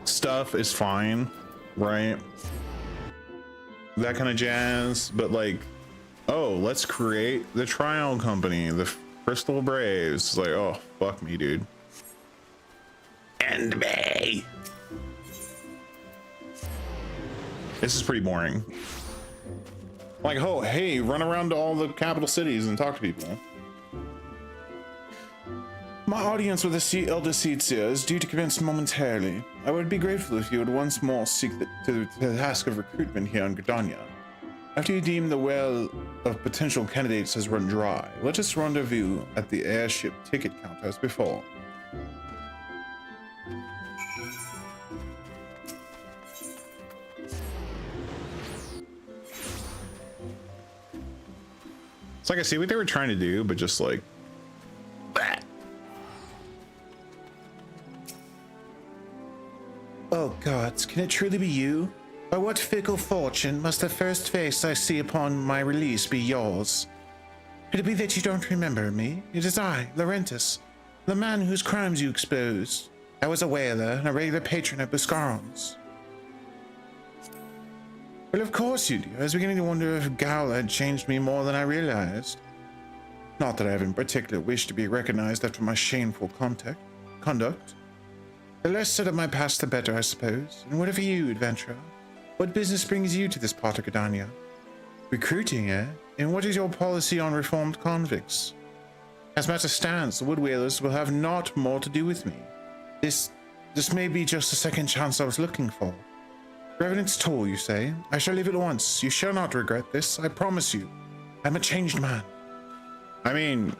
stuff is fine, right? That kind of jazz, but like, oh, let's create the Trial Company, the Crystal Braves. It's like, oh, fuck me, dude. End me. This is pretty boring. Like, oh, hey, run around to all the capital cities and talk to people. My audience with the Elder Seedseer is due to commence momentarily. I would be grateful if you would once more seek the task of recruitment here on Gridania. After you deem the well of potential candidates has run dry, let us rendezvous at the airship ticket counter as before. It's like I see what they were trying to do, but just like that. Oh gods, can it truly be you? By what fickle fortune must the first face I see upon my release be yours? Could it be that you don't remember me? It is I, Laurentis, the man whose crimes you exposed. I was a whaler and a regular patron at Buscaron's. Well, of course you do. I was beginning to wonder if Gal had changed me more than I realized. Not that I have in particular wished to be recognized after my shameful conduct. The less said of my past, the better, I suppose. And what of you, adventurer? What business brings you to this part of Gridania? Recruiting, eh? And what is your policy on reformed convicts? As matter stands, the Wood Whalers will have naught more to do with me. This may be just the second chance I was looking for. Revenant's toll, you say? I shall leave at once. You shall not regret this, I promise you. I'm a changed man. I mean,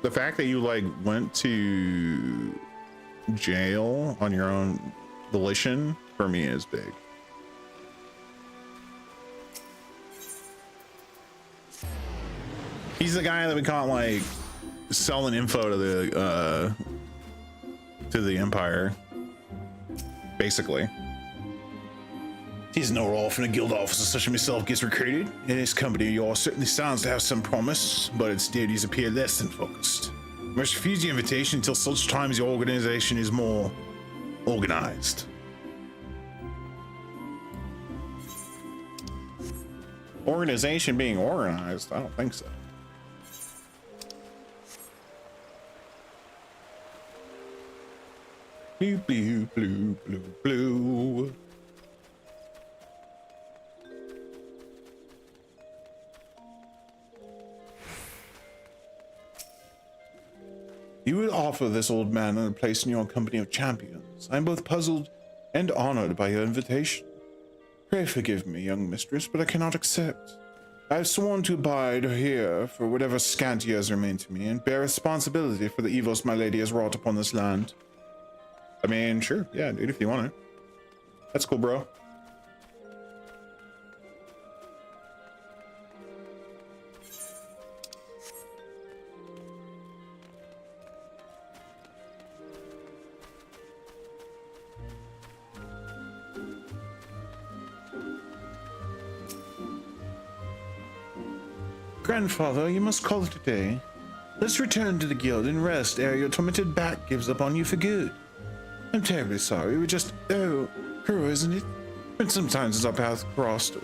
the fact that you, like, went to jail on your own volition, for me, is big. He's the guy that we caught, like, selling info to the Empire, basically. He's no often a guild officer such as myself gets recruited. In his company of yours certainly sounds to have some promise, but its duties appear less than focused. You must refuse the invitation until such time as your organization is more organized. Organization being organized? I don't think so. Blue, blue, blue, blue, blue. You would offer this old man a place in your company of champions. I am both puzzled and honored by your invitation. Pray forgive me, young mistress, but I cannot accept. I have sworn to abide here for whatever scant years remain to me and bear responsibility for the evils my lady has wrought upon this land. I mean, sure, yeah, dude, if you want it. That's cool, bro. Grandfather, you must call it a day. Let's return to the guild and rest ere your tormented back gives up on you for good. I'm terribly sorry. We're just, cruel, isn't it? But sometimes as our paths crossed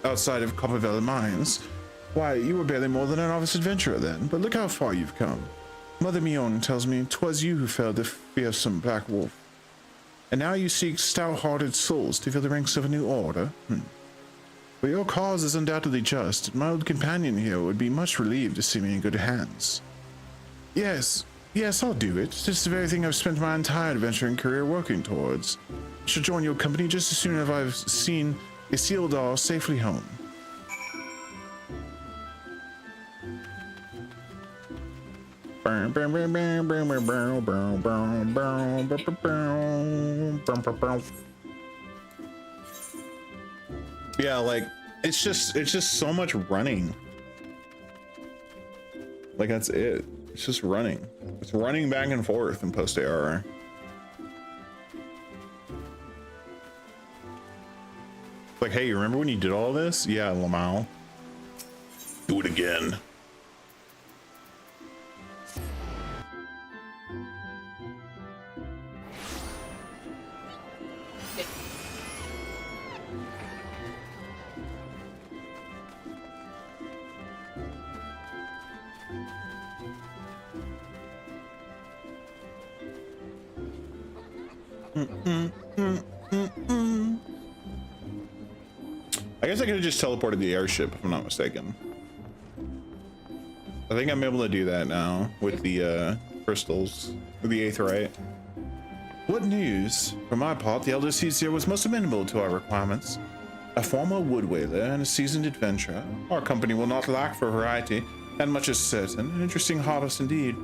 outside of Copperville Mines. Why, you were barely more than a novice adventurer then, but look how far you've come. Mother Mion tells me 'twas you who felled the fearsome black wolf. And now you seek stout-hearted souls to fill the ranks of a new order? But your cause is undoubtedly just, and my old companion here would be much relieved to see me in good hands. Yes, I'll do it. It's the very thing I've spent my entire adventuring career working towards. I shall join your company just as soon as I've seen Isildur safely home. Yeah, like it's just so much running. Like that's it. It's just running. It's running back and forth in post ARR. Like, hey, you remember when you did all this? Yeah, Lamau. Do it again. I guess I could have just teleported the airship if I'm not mistaken. I think I'm able to do that now with the crystals, with the aetherite. What news? For my part, the elder Caesar was most amenable to our requirements. A former wood whaler and a seasoned adventurer, our company will not lack for variety, and much is certain. An interesting harvest indeed.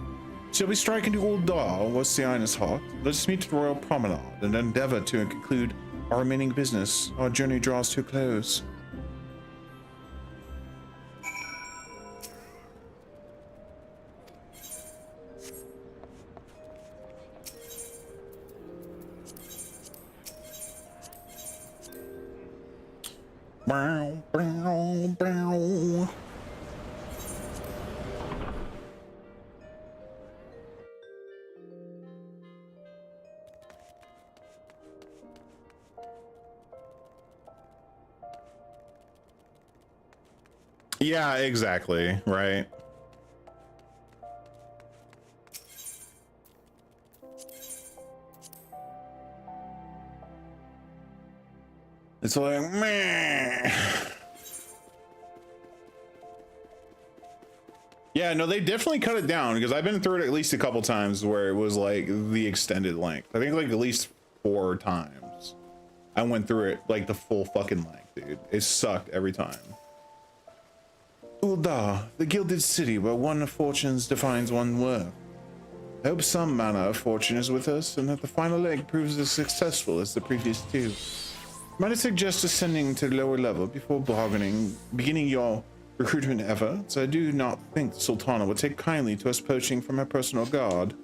Shall we strike into Old Dar, what's the Inus heart? Let us meet at the Royal Promenade and endeavor to conclude our remaining business. Our journey draws to a close. Bow, bow, bow. Yeah, exactly, right? It's like, meh. Yeah, no, they definitely cut it down because I've been through it at least a couple times where it was like the extended length. I think like at least 4 times I went through it like the full fucking length, dude. It sucked every time. Uldar, the gilded city where one of fortunes defines one's worth. I hope some manner of fortune is with us and that the final leg proves as successful as the previous 2. Might I suggest ascending to the lower level before beginning your recruitment efforts? I do not think the Sultana would take kindly to us poaching from her personal guard.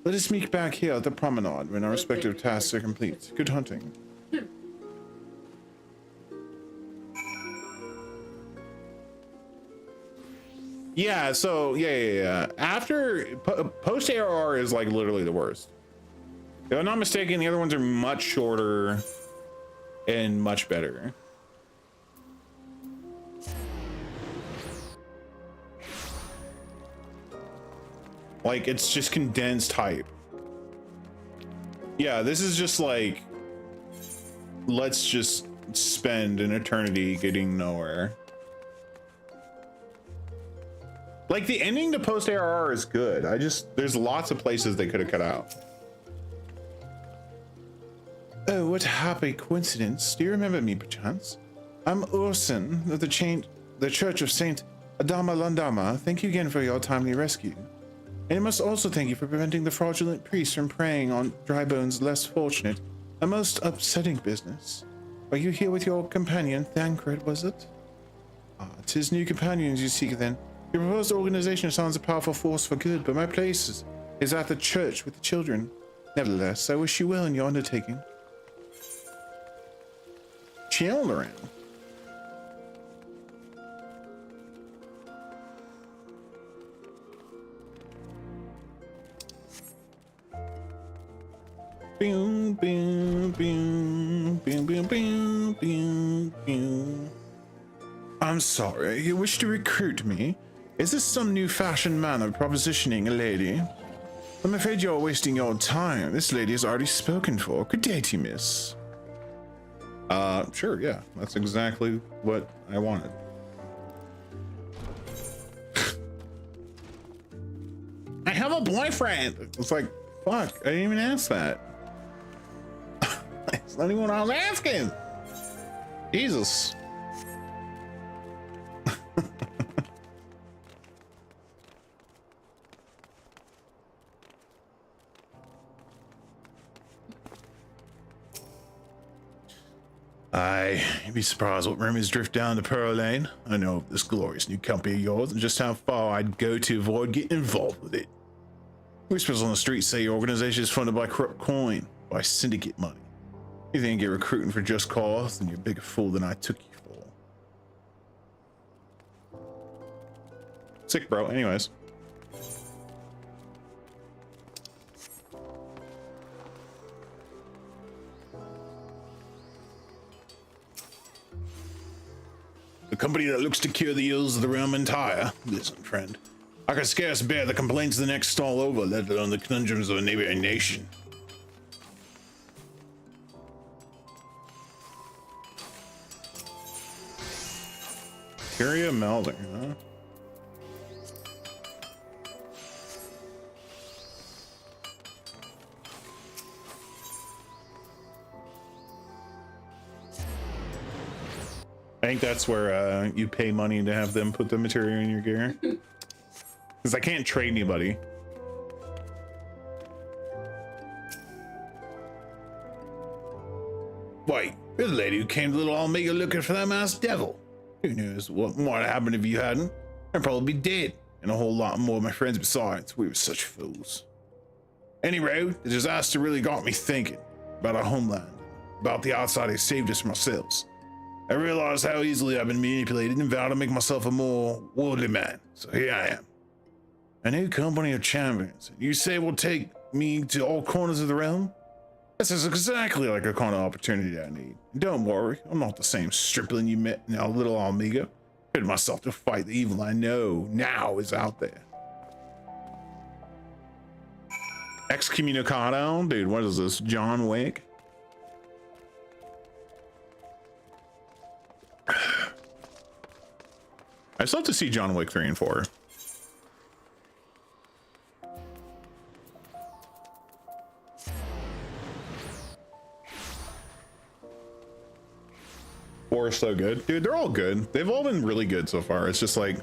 Let us meet back here at the promenade when our respective tasks are complete. Good hunting. Yeah, so yeah. After post ARR is like literally the worst. If I'm not mistaken, the other ones are much shorter and much better. Like it's just condensed hype. Yeah, this is just like, let's just spend an eternity getting nowhere. Like the ending to post ARR is good. There's lots of places they could have cut out. Oh, what a happy coincidence. Do you remember me, perchance? I'm Urson of the Church of Saint Adama Landama. Thank you again for your timely rescue. And I must also thank you for preventing the fraudulent priest from preying on Drybone's less fortunate, a most upsetting business. Are you here with your companion, Thancred, was it? Ah, 'tis new companions you seek then. Your proposed organization sounds a powerful force for good, but my place is at the church with the children. Nevertheless, I wish you well in your undertaking. Children. Boom, boom, boom, boom, boom, boom, boom, boom. I'm sorry, you wish to recruit me? Is this some new fashion manner of propositioning a lady? I'm afraid you're wasting your time. This lady has already spoken for. Good day to you, miss. Sure, yeah. That's exactly what I wanted. I have a boyfriend. It's like, fuck, I didn't even ask that. That's not even what I was asking. Jesus. You'd be surprised what rumors drift down to Pearl Lane. I know of this glorious new company of yours and just how far I'd go to avoid getting involved with it. Whispers on the street say your organization is funded by corrupt coin, by syndicate money. You think you're recruiting for just cause, then you're a bigger fool than I took you for. Sick, bro. Anyways. The company that looks to cure the ills of the realm entire. Listen, friend. I can scarce bear the complaints of the next stall over, let alone the conundrums of a neighboring nation. Curia melding, huh? I think that's where you pay money to have them put the material in your gear. Because I can't trade anybody. Wait, you're the lady who came to Little Omega looking for that masked devil. Who knows what might have happened if you hadn't? I'd probably be dead, and a whole lot more of my friends besides. We were such fools. Anyway, the disaster really got me thinking about our homeland, about the outside it saved us from ourselves. I realized how easily I've been manipulated and vowed to make myself a more worldly man. So here I am. A new company of champions. You say will take me to all corners of the realm? This is exactly like a kind of opportunity I need. Don't worry, I'm not the same stripling you met in our Little Omega. I fit myself to fight the evil I know now is out there. Excommunicado? Dude, what is this? John Wick? I still have to see John Wick 3 and 4. Four is so good. Dude, they're all good. They've all been really good so far. It's just like...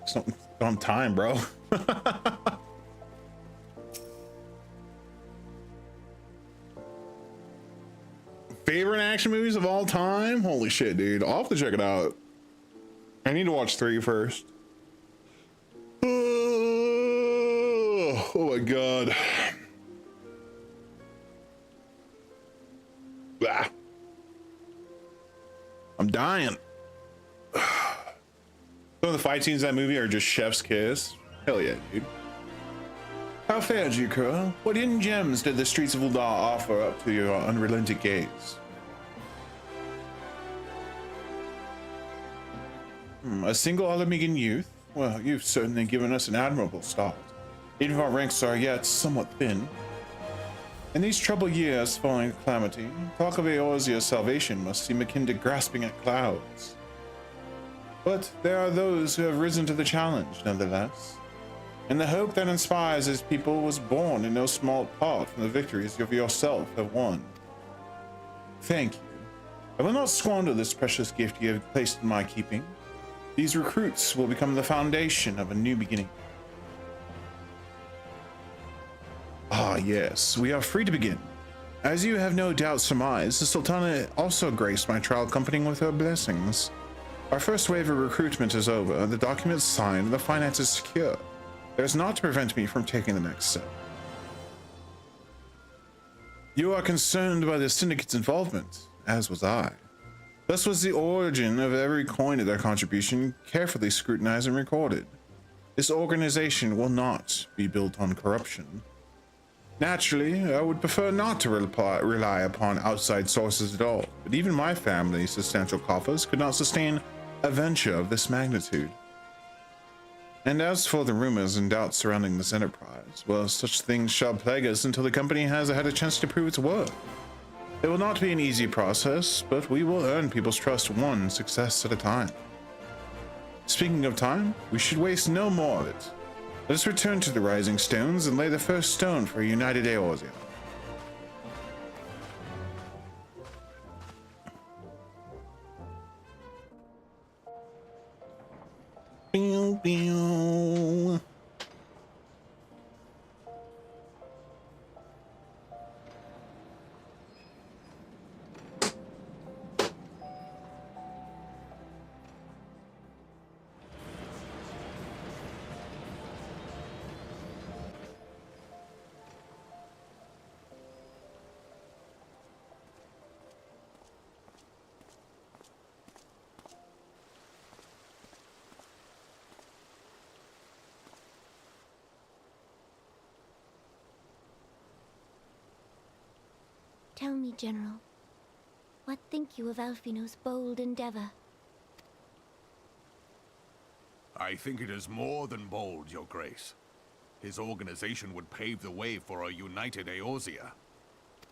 It's not on time, bro. Favorite action movies of all time? Holy shit, dude. I'll have to check it out. I need to watch 3 first. Oh my god. Blah. I'm dying. Some of the fight scenes in that movie are just chef's kiss. Hell yeah, dude. How fared you, Kuro? What hidden gems did the streets of Ul'dah offer up to your unrelenting gaze? A single Alamegan youth? Well, you've certainly given us an admirable start. Even if our ranks are yet somewhat thin. In these troubled years following calamity, talk of Eorzea's salvation must seem akin to grasping at clouds. But there are those who have risen to the challenge, nonetheless. And the hope that inspires his people was born in no small part from the victories you yourself have won. Thank you. I will not squander this precious gift you have placed in my keeping. These recruits will become the foundation of a new beginning. Ah, yes, we are free to begin. As you have no doubt surmised, the Sultana also graced my trial accompanying with her blessings. Our first wave of recruitment is over, the documents signed, and the finances secure. There's naught to prevent me from taking the next step. You are concerned by the syndicate's involvement, as was I. Thus was the origin of every coin of their contribution carefully scrutinized and recorded. This organization will not be built on corruption. Naturally, I would prefer not to rely upon outside sources at all, but even my family's substantial coffers could not sustain a venture of this magnitude. And as for the rumors and doubts surrounding this enterprise, well, such things shall plague us until the company has had a chance to prove its worth. It will not be an easy process, but we will earn people's trust one success at a time. Speaking of time, we should waste no more of it. Let us return to the Rising Stones and lay the first stone for a united Eorzea. Pew, pew. Tell me, General, what think you of Alfino's bold endeavor? I think it is more than bold, Your Grace. His organization would pave the way for a united Eorzea.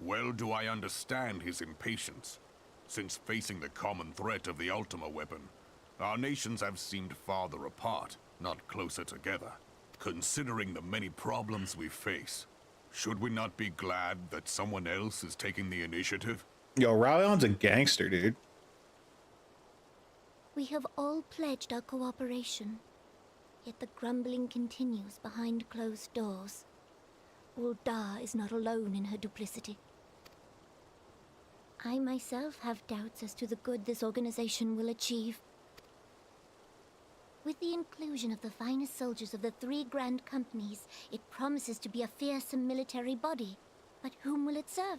Well do I understand his impatience, since facing the common threat of the Ultima weapon, our nations have seemed farther apart, not closer together. Considering the many problems we face, should we not be glad that someone else is taking the initiative? Yo, Rallyon's a gangster, dude. We have all pledged our cooperation, yet the grumbling continues behind closed doors. Ul'dah is not alone in her duplicity. I myself have doubts as to the good this organization will achieve. With the inclusion of the finest soldiers of the 3 grand companies, it promises to be a fearsome military body. But whom will it serve?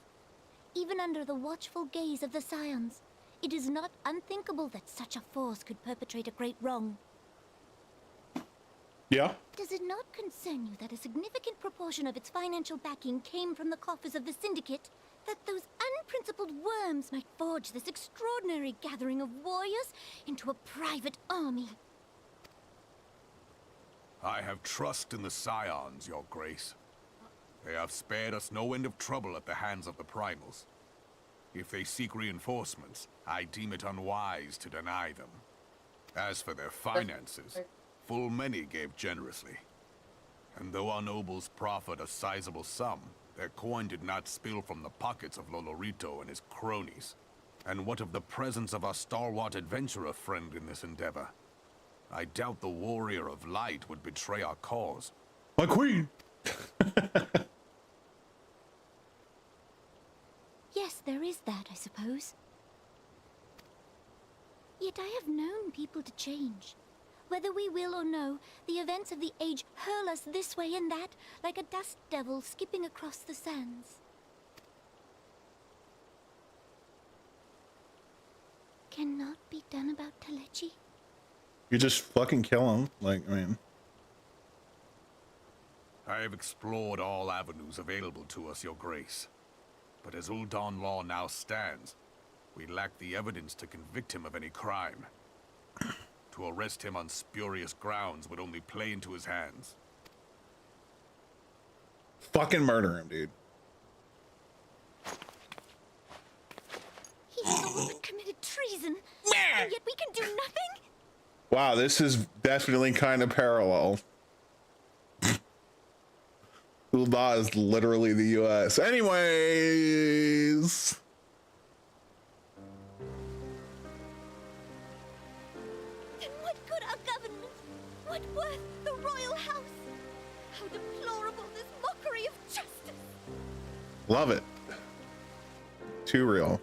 Even under the watchful gaze of the Scions, it is not unthinkable that such a force could perpetrate a great wrong. Yeah. Does it not concern you that a significant proportion of its financial backing came from the coffers of the Syndicate? That those unprincipled worms might forge this extraordinary gathering of warriors into a private army? I have trust in the Scions, Your Grace. They have spared us no end of trouble at the hands of the Primals. If they seek reinforcements, I deem it unwise to deny them. As for their finances, full many gave generously. And though our nobles proffered a sizable sum, their coin did not spill from the pockets of Lolorito and his cronies. And what of the presence of our stalwart adventurer friend in this endeavor? I doubt the Warrior of Light would betray our cause. My queen! Yes, there is that, I suppose. Yet I have known people to change. Whether we will or no, the events of the age hurl us this way and that, like a dust devil skipping across the sands. Cannot be done about Telechi? You just fucking kill him. Like, I mean... I have explored all avenues available to us, Your Grace. But as Ul'dah law now stands, we lack the evidence to convict him of any crime. To arrest him on spurious grounds would only play into his hands. Fucking murder him, dude. He has all but committed treason, and yet we can do nothing? Wow, this is definitely kind of parallel. Ul'dah is literally the US. Anyways. Then what good our government? What worth the royal house? How deplorable this mockery of justice! Love it. Too real.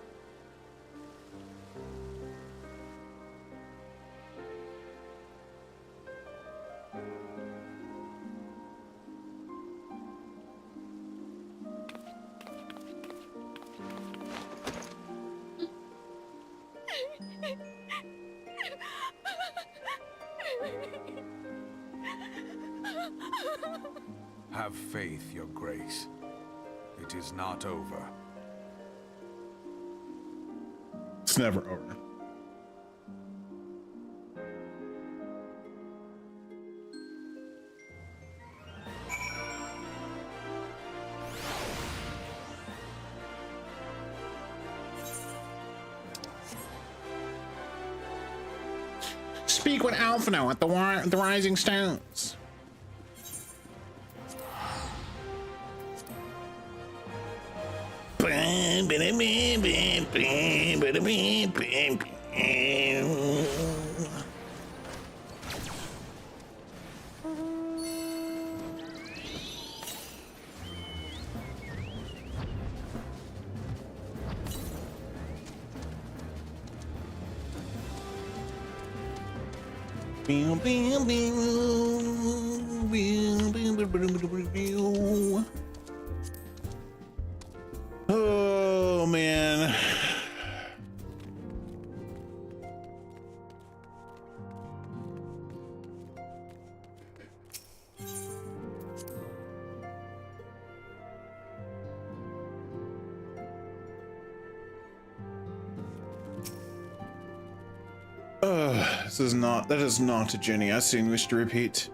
Have faith, Your Grace. It is not over. It's never over. Speak with Alphino at the Rising Stones. Oh man. That is not a journey I soon wish to repeat.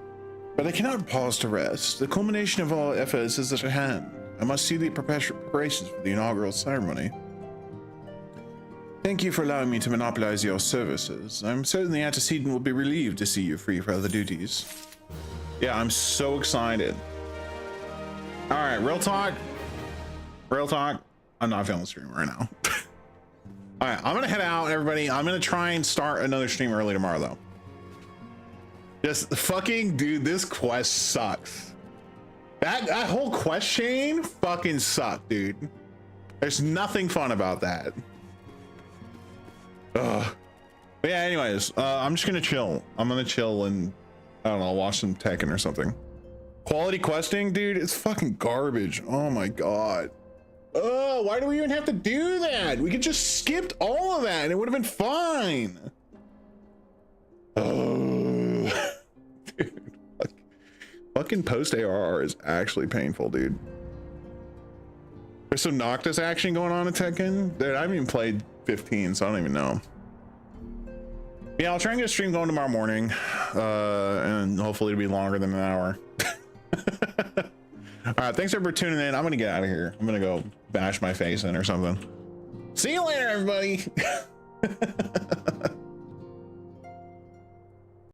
But I cannot pause to rest. The culmination of all efforts is at hand. I must see the preparations for the inaugural ceremony. Thank you for allowing me to monopolize your services. I'm certain the antecedent will be relieved to see you free for other duties. Yeah, I'm so excited. All right, real talk. Real talk. I'm not feeling the stream right now. All right, I'm gonna head out, everybody. I'm gonna try and start another stream early tomorrow, though. Just fucking, dude, this quest sucks. That whole quest chain fucking sucked, dude. There's nothing fun about that. Ugh. But yeah, anyways, I'm just gonna chill. I'm gonna chill and, I don't know, watch some Tekken or something. Quality questing, dude, it's fucking garbage. Oh my god. Oh, why do we even have to do that? We could just skipped all of that and it would have been fine. Oh, dude, fucking post ARR is actually painful, dude. There's some Noctis action going on in Tekken. Dude, I haven't even played 15, so I don't even know. Yeah, I'll try and get a stream going tomorrow morning, and hopefully it'll be longer than an hour. All right, thanks everybody for tuning in. I'm gonna get out of here. I'm gonna go bash my face in or something. See you later, everybody.